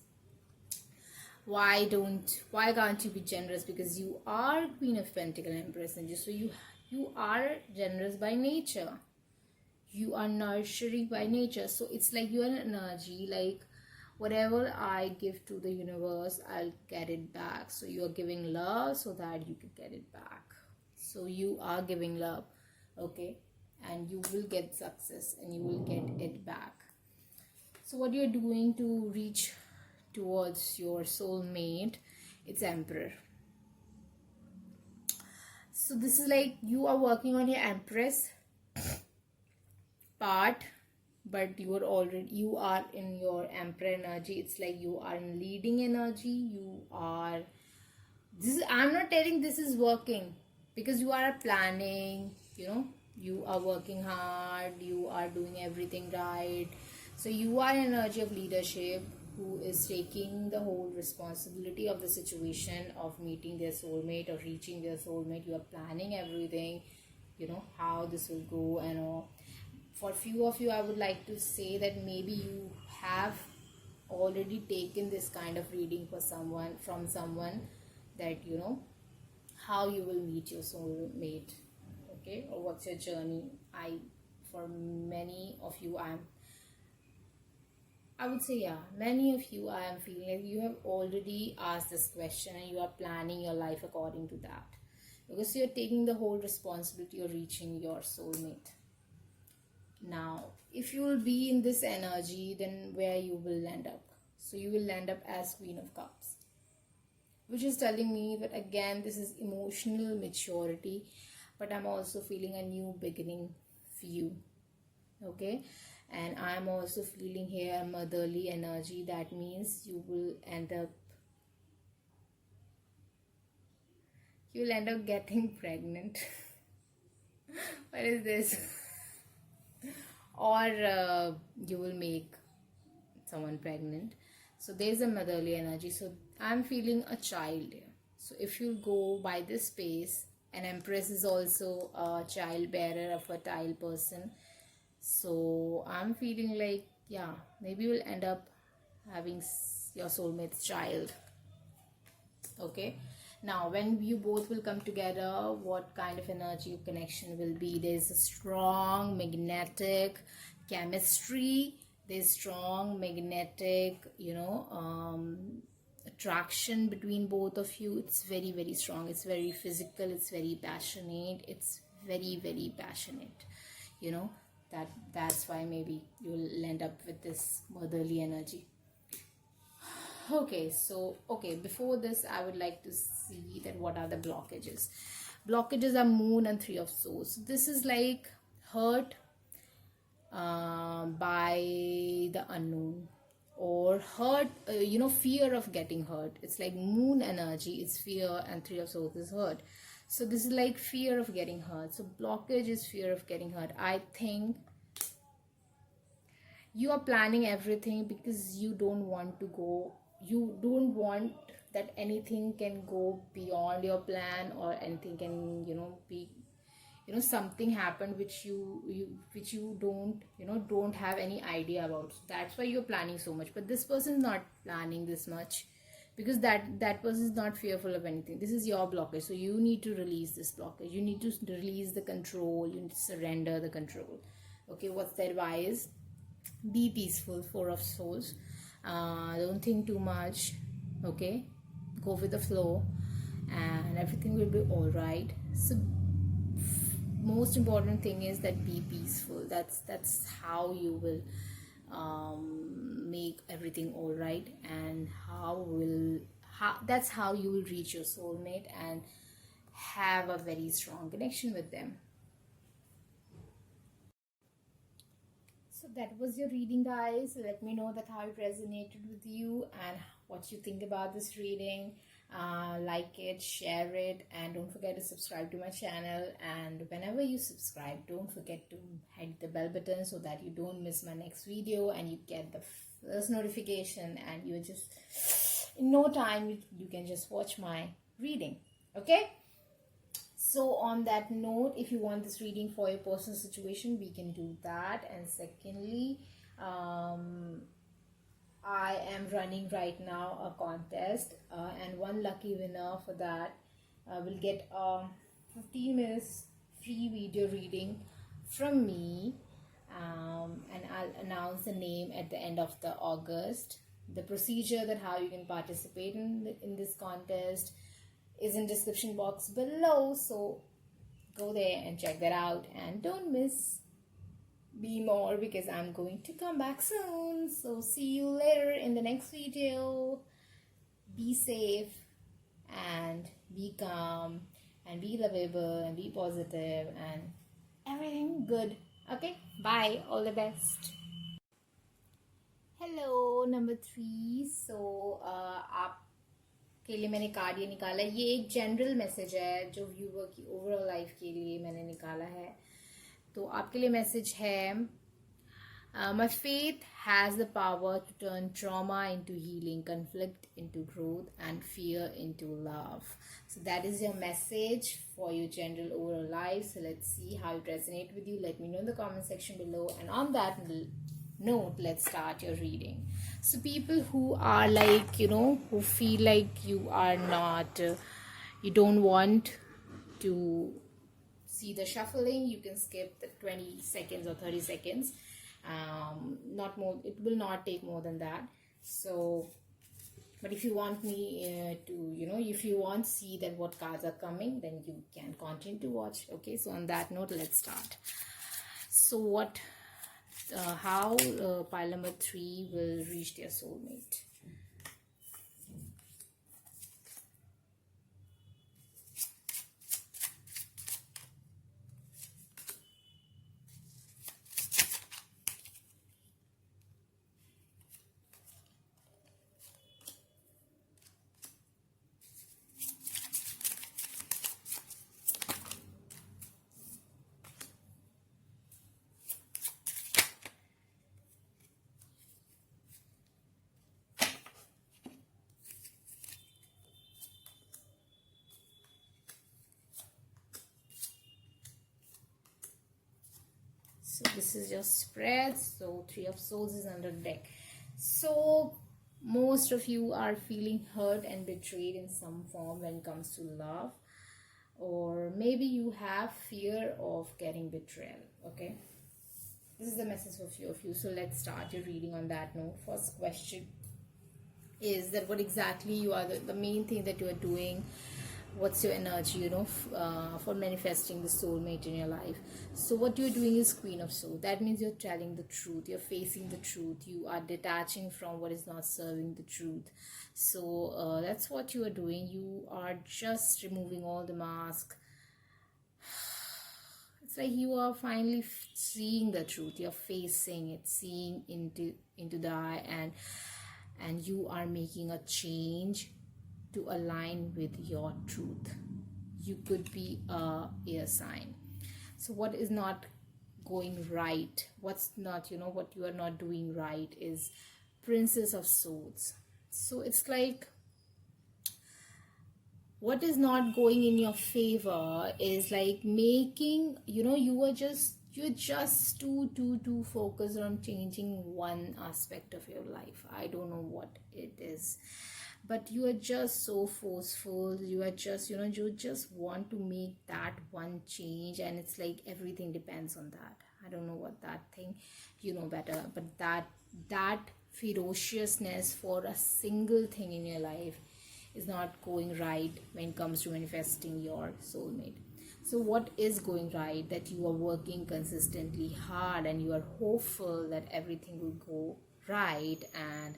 Speaker 1: Why can't you be generous? Because you are Queen of Pentacles, Empress energy. So you are generous by nature. You are nurturing by nature. So it's like you are an energy, like whatever I give to the universe, I'll get it back. So you are giving love so that you can get it back. So you are giving love, okay, and you will get success and you will get it back. So what you're doing to reach towards your soulmate, it's Emperor. So this is like you are working on your Empress part, but you are in your Emperor energy. It's like you are in leading energy. I'm not telling this is working, because you are planning, you are working hard, you are doing everything right. So you are an energy of leadership who is taking the whole responsibility of the situation of meeting their soulmate or reaching their soulmate. You are planning everything, how this will go and all. For few of you, I would like to say that maybe you have already taken this kind of reading from someone, that how you will meet your soulmate, okay, or what's your journey. For many of you, I would say, yeah, many of you, I am feeling like you have already asked this question and you are planning your life according to that, because you're taking the whole responsibility of reaching your soulmate. Now, if you will be in this energy, then where you will end up? So you will end up as Queen of Cups, which is telling me that again, this is emotional maturity, but I'm also feeling a new beginning for you, okay? And I'm also feeling here motherly energy. That means you will end up getting pregnant. What is this? Or you will make someone pregnant. So there's a motherly energy. So I'm feeling a child here. So if you go by this space, an Empress is also a child bearer, a fertile person. So I'm feeling like, yeah, maybe you'll end up having your soulmate's child. Okay. Now, when you both will come together, what kind of energy connection will be? There's a strong magnetic chemistry. There's strong magnetic, attraction between both of you. It's very, very strong. It's very physical. It's very passionate. It's very, very passionate. That's why maybe you'll end up with this motherly energy. Okay, before this, I would like to see that what are the blockages. Blockages are Moon and Three of Swords. So this is like hurt by the unknown, or hurt, fear of getting hurt. It's like Moon energy is fear and Three of Swords is hurt. So this is like fear of getting hurt. So blockage is fear of getting hurt. I think you are planning everything because you don't want that anything can go beyond your plan, or anything can be something happened which you don't have any idea about. So that's why you're planning so much. But this person is not planning this much, because that person is not fearful of anything. This is your blockage. So you need to release this blockage. You need to release the control. You need to surrender the control. Okay, what's the advice? Be peaceful. Four of Swords. Don't think too much. Okay, go with the flow and everything will be all right. So most important thing is that be peaceful. That's how you will make everything all right, and that's how you will reach your soulmate and have a very strong connection with them. So that was your reading, guys. Let me know that how it resonated with you and what you think about this reading. Like it, share it, and don't forget to subscribe to my channel. And whenever you subscribe, don't forget to hit the bell button so that you don't miss my next video and you get the first notification, and you just in no time you can just watch my reading. Okay, so on that note, if you want this reading for your personal situation, we can do that. And secondly, I am running right now a contest, and one lucky winner for that will get a 15 minutes free video reading from me, and I'll announce the name at the end of the August. The procedure that how you can participate in this contest is in description box below, so go there and check that out, and don't miss be more, because I'm going to come back soon. So see you later in the next video. Be safe and be calm and be lovable and be positive and everything good. Okay, bye, all the best. Hello number 3. सो आपके लिए मैंने card ये निकाला. ये एक general message है जो viewer की ओवरऑल लाइफ के लिए मैंने निकाला है. तो आपके लिए मैसेज है, my faith has the power to turn trauma into healing, conflict into growth, and fear into love. So that is your message for your general overall life. So let's see how it resonates with you. Let me know in the comment section below. And on that note, let's start your reading. So people who are like, who feel like you are not, you don't want to see the shuffling, you can skip the 20 seconds or 30 seconds. Not more, it will not take more than that. So but if you want me to, if you want to see that what cards are coming, then you can continue to watch. Okay, so on that note, let's start. So how pile number 3 will reach their soulmate. So this is your spread. So 3 of Swords is under deck. So most of you are feeling hurt and betrayed in some form when it comes to love, or maybe you have fear of getting betrayal. Okay, this is the message for a few of you. So let's start your reading on that note. First question is that what exactly you are, the main thing that you are doing. What's your energy, for manifesting the soulmate in your life? So what you're doing is Queen of Swords. That means you're telling the truth. You're facing the truth. You are detaching from what is not serving the truth. So that's what you are doing. You are just removing all the mask. It's like you are finally seeing the truth. You're facing it, seeing into the eye, and you are making a change to align with your truth. You could be a air sign. So what is not going right, what's not, what you are not doing right is Princess of Swords. So it's like what is not going in your favor is like making, you're just too focused on changing one aspect of your life. I don't know what it is, but you are just so forceful. You are just, you just want to make that one change, and it's like everything depends on that. I don't know what that thing, you know better, but that ferociousness for a single thing in your life is not going right when it comes to manifesting your soulmate. So what is going right? That you are working consistently hard and you are hopeful that everything will go right, and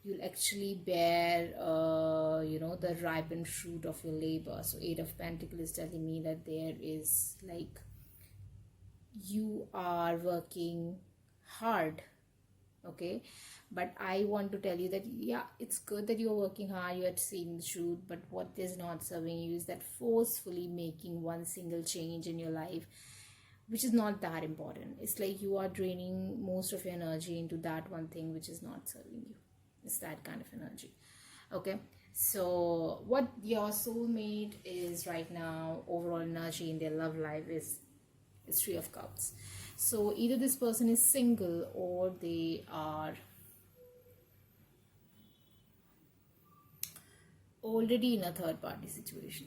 Speaker 1: you'll actually bear the ripened fruit of your labor. So 8 of Pentacles is telling me that there is like you are working hard. Okay, but I want to tell you that yeah, it's good that you're working hard, you're seeing the truth, but what is not serving you is that forcefully making one single change in your life, which is not that important. It's like you are draining most of your energy into that one thing which is not serving you. It's that kind of energy. Okay, so what your soulmate is right now, overall energy in their love life is 3 of Cups. So either this person is single or they are already in a third party situation.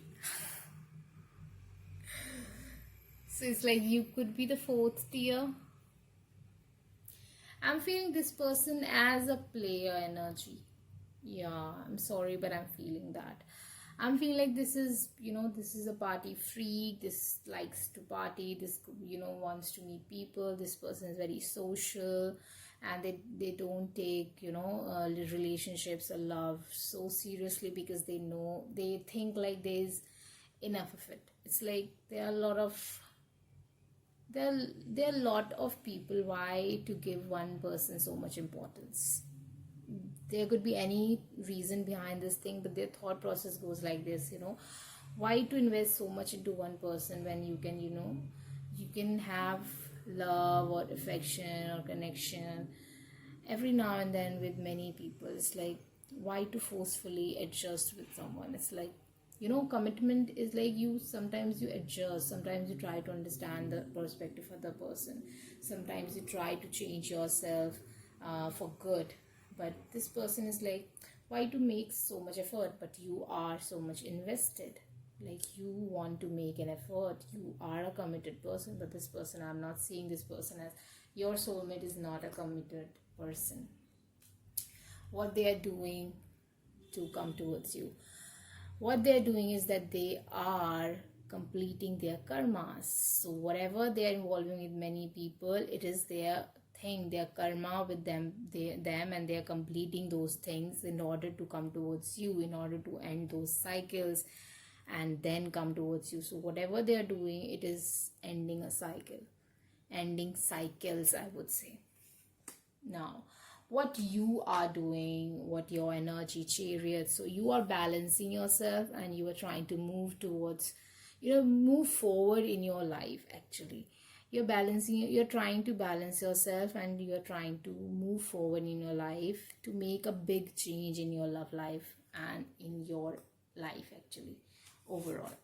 Speaker 1: So it's like you could be the 4th tier. I'm feeling this person as a player energy. Yeah, I'm sorry, but I'm feeling that. I'm feeling like this is, this is a party freak. This likes to party. This, wants to meet people. This person is very social, and they don't take, relationships or love so seriously, because they think like there's enough of it. It's like there are a lot of people. Why to give one person so much importance? There could be any reason behind this thing, but their thought process goes like this, why to invest so much into one person when you can, you can have love or affection or connection every now and then with many people. It's like, why to forcefully adjust with someone? It's like, commitment is like, sometimes you adjust, sometimes you try to understand the perspective of the person, sometimes you try to change yourself for good. But this person is like, why to make so much effort? But you are so much invested, like you want to make an effort, you are a committed person. But this person, I'm not seeing this person as your soulmate, is not a committed person. What they are doing to come towards you, what they're doing is that they are completing their karmas. So whatever they are involving with many people, it is their thing, their karma with them, and they are completing those things in order to come towards you, in order to end those cycles and then come towards you. So whatever they are doing, it is ending a cycle, ending cycles, I would say. Now, what you are doing, what your energy chariot, so you are balancing yourself and you are trying to move towards, move forward in your life. Actually, you're trying to balance yourself, and you're trying to move forward in your life to make a big change in your love life and in your life, actually, overall.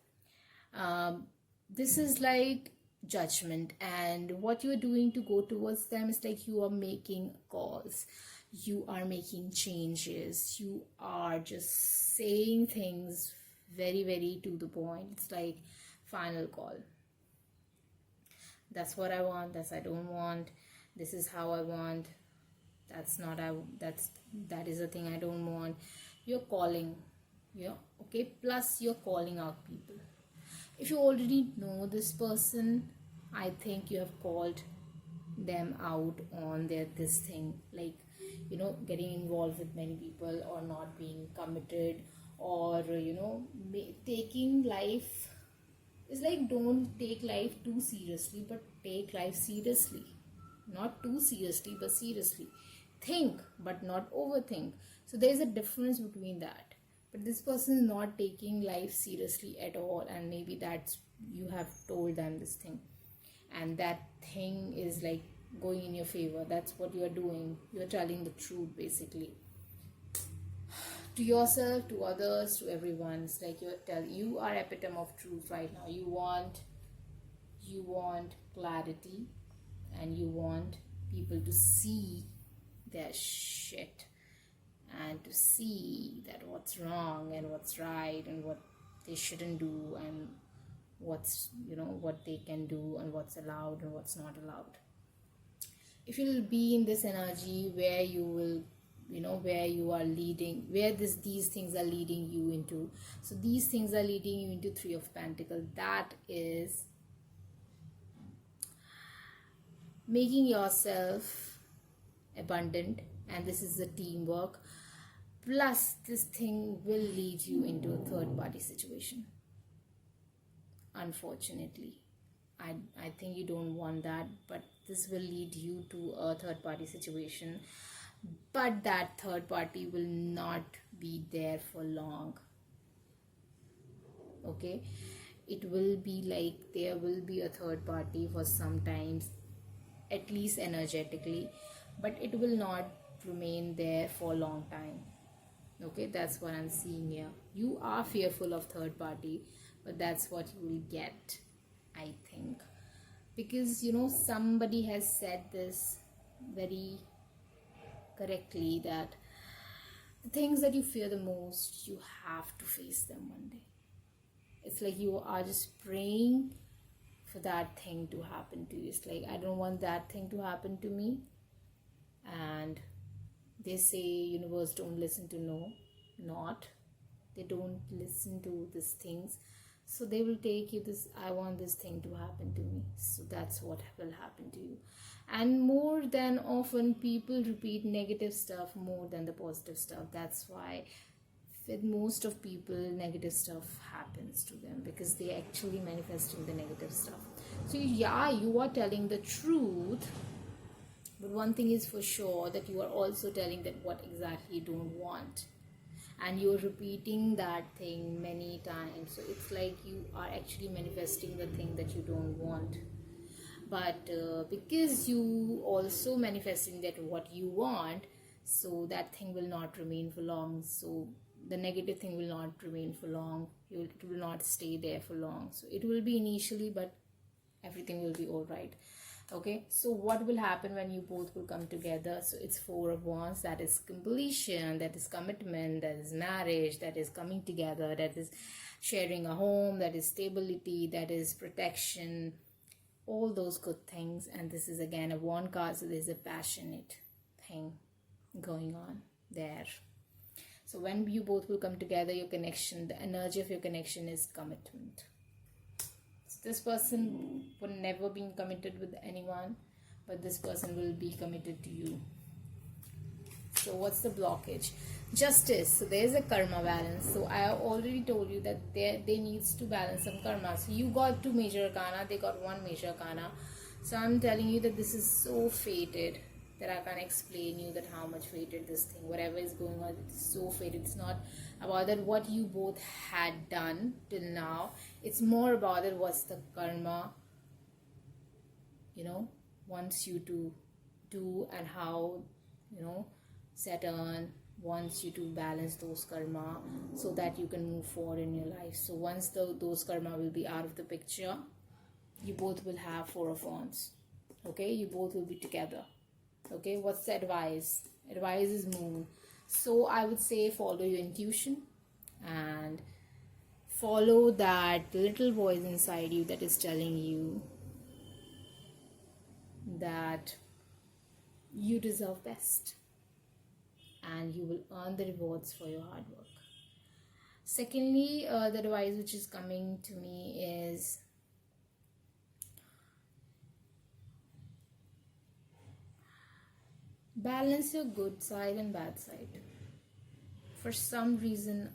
Speaker 1: This is like judgment, and what you're doing to go towards them is like, you are making calls, you are making changes, you are just saying things very, very to the point. It's like final call. That's what I want, that's I don't want, this is how I want, that is a thing I don't want. You're calling, okay, plus you're calling out people. If you already know this person, I think you have called them out on this thing, like, getting involved with many people, or not being committed, or taking life. It's like, don't take life too seriously, but take life seriously. Not too seriously, but seriously. Think, but not overthink. So there is a difference between that. But this person is not taking life seriously at all, and maybe that's, you have told them this thing, and that thing is like going in your favor. That's what you are doing. You are telling the truth, basically, to yourself, to others, to everyone. It's like you are epitome of truth right now. You want clarity, and you want people to see their shit, and to see that what's wrong and what's right, and what they shouldn't do, and what's, what they can do, and what's allowed and what's not allowed. If you'll be in this energy where you will, where you are leading, where these things are leading you into, so these things are leading you into Three of Pentacles. That is making yourself abundant, and this is the teamwork. Plus, this thing will lead you into a third party situation. Unfortunately, I think you don't want that, but this will lead you to a third party situation. But that third party will not be there for long. Okay, it will be like, there will be a third party for some times, at least energetically, but it will not remain there for a long time. Okay, that's what I'm seeing here. You are fearful of third party, but that's what you will get, I think, because somebody has said this very correctly, that the things that you fear the most, you have to face them one day. It's like you are just praying for that thing to happen to you. It's like, I don't want that thing to happen to me. And they say universe don't listen to no, not. they don't listen to these things. So they will take you this, I want this thing to happen to me, so that's what will happen to you. And more than often, people repeat negative stuff more than the positive stuff. That's why with most of people, negative stuff happens to them, because they actually manifesting the negative stuff. So yeah, you are telling the truth, but one thing is for sure, that you are also telling that what exactly you don't want, and you're repeating that thing many times. So it's like you are actually manifesting the thing that you don't want. But because you also manifesting that what you want, so that thing will not remain for long. So the negative thing will not remain for long. It will not stay there for long. So it will be initially, but everything will be all right. Okay, so what will happen when you both will come together? So it's Four of Wands. That is completion, that is commitment, that is marriage, that is coming together, that is sharing a home, that is stability, that is protection, all those good things. And this is again a wand card, so there's a passionate thing going on there. So when you both will come together, your connection, the energy of your connection is commitment. This person would never been committed with anyone, but this person will be committed to you. So what's the blockage? Justice. So there's a karma balance. So I have already told you that they needs to balance some karma. So you got 2 major arcana, they got 1 major arcana. So I'm telling you that this is so fated that I can't explain you that how much fated this thing, whatever is going on, it's so fated. It's not about that what you both had done till now. It's more about that what's the karma, wants you to do, and how, Saturn wants you to balance those karma so that you can move forward in your life. So once those karma will be out of the picture, you both will have 4 of Wands. Okay, you both will be together. Okay, what's the advice? Advice is Moon. So I would say follow your intuition and follow that little voice inside you that is telling you that you deserve best and you will earn the rewards for your hard work. Secondly, the advice which is coming to me is balance your good side and bad side. For some reason,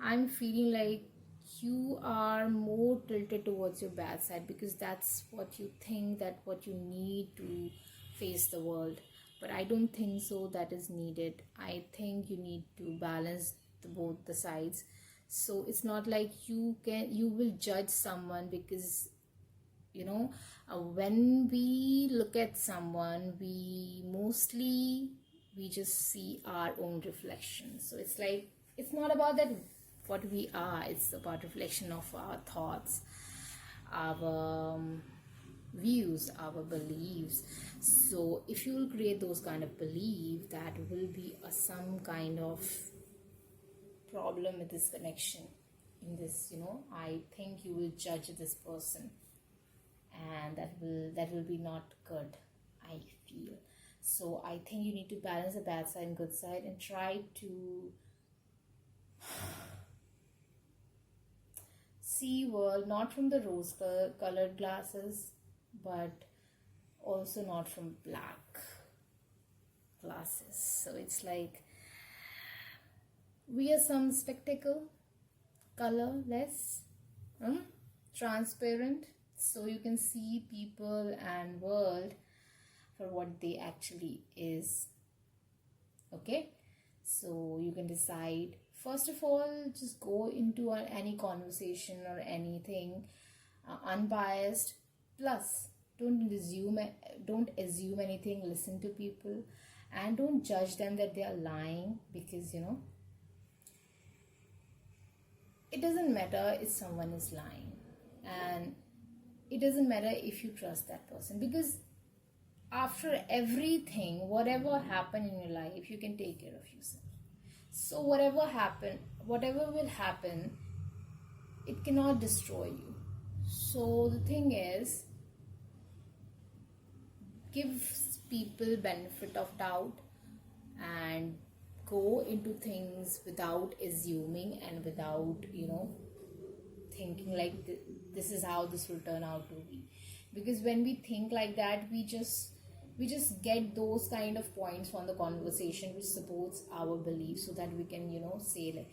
Speaker 1: I'm feeling like you are more tilted towards your bad side, because that's what you think, that what you need to face the world. But I don't think so that is needed. I think you need to balance both the sides. So it's not like you will judge someone, because when we look at someone, we just see our own reflection. So it's like, it's not about that what we are, it's about reflection of our thoughts, our views, our beliefs. So if you will create those kind of belief, that will be some kind of problem with this connection. In this, I think you will judge this person, and that will be not good, I feel. So I think you need to balance the bad side and good side, and try to see world not from the rose colored glasses, but also not from black glasses. So it's like, wear some spectacle, colorless, transparent, so you can see people and world for what they actually is. Okay, so you can decide. First of all, just go into any conversation or anything unbiased. Plus, don't assume anything. Listen to people and don't judge them that they are lying, because it doesn't matter if someone is lying, and it doesn't matter if you trust that person, because after everything, whatever happened in your life, you can take care of yourself. So whatever will happen, it cannot destroy you. So the thing is, give people benefit of doubt and go into things without assuming and without, thinking like this is how this will turn out to be. Because when we think like that, we just get those kind of points from the conversation which supports our belief, so that we can say like,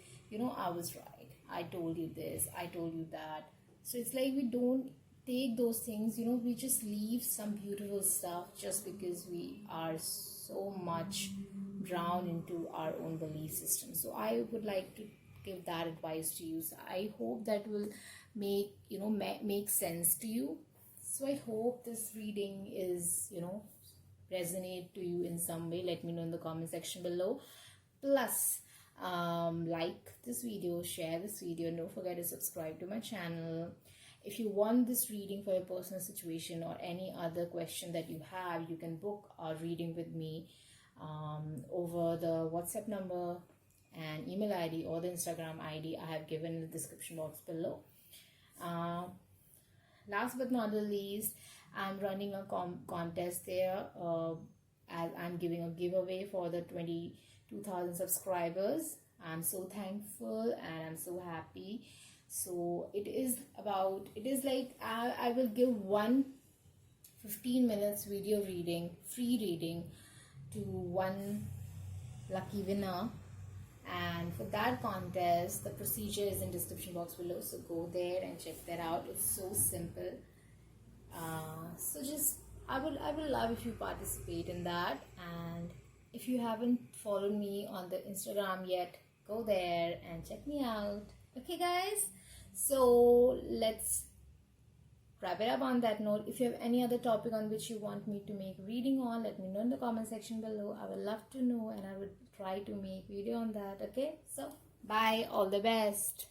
Speaker 1: I was right, I told you this, I told you that. So it's like we don't take those things, we just leave some beautiful stuff just because we are so much drowned into our own belief system. So I would like to give that advice to you. So I hope that will make sense to you. So I hope this reading is resonate to you in some way. Let me know in the comment section below. Plus, like this video, share this video, and don't forget to subscribe to my channel. If you want this reading for your personal situation or any other question that you have, you can book a reading with me over the WhatsApp number and email ID or the Instagram ID I have given in the description box below. Last but not the least, I'm running a contest there, as I'm giving a giveaway for the 22,000 subscribers. I'm so thankful and I'm so happy. So it is like I will give one 15 minutes video reading, free reading, to one lucky winner. And for that contest, the procedure is in description box below, so go there and check that out. It's so simple. So just I would love if you participate in that. And if you haven't followed me on the Instagram yet, go there and check me out. Okay guys, so let's wrap it up on that note. If you have any other topic on which you want me to make reading on, let me know in the comment section below. I would love to know and I would try to make video on that. Okay, so bye, all the best.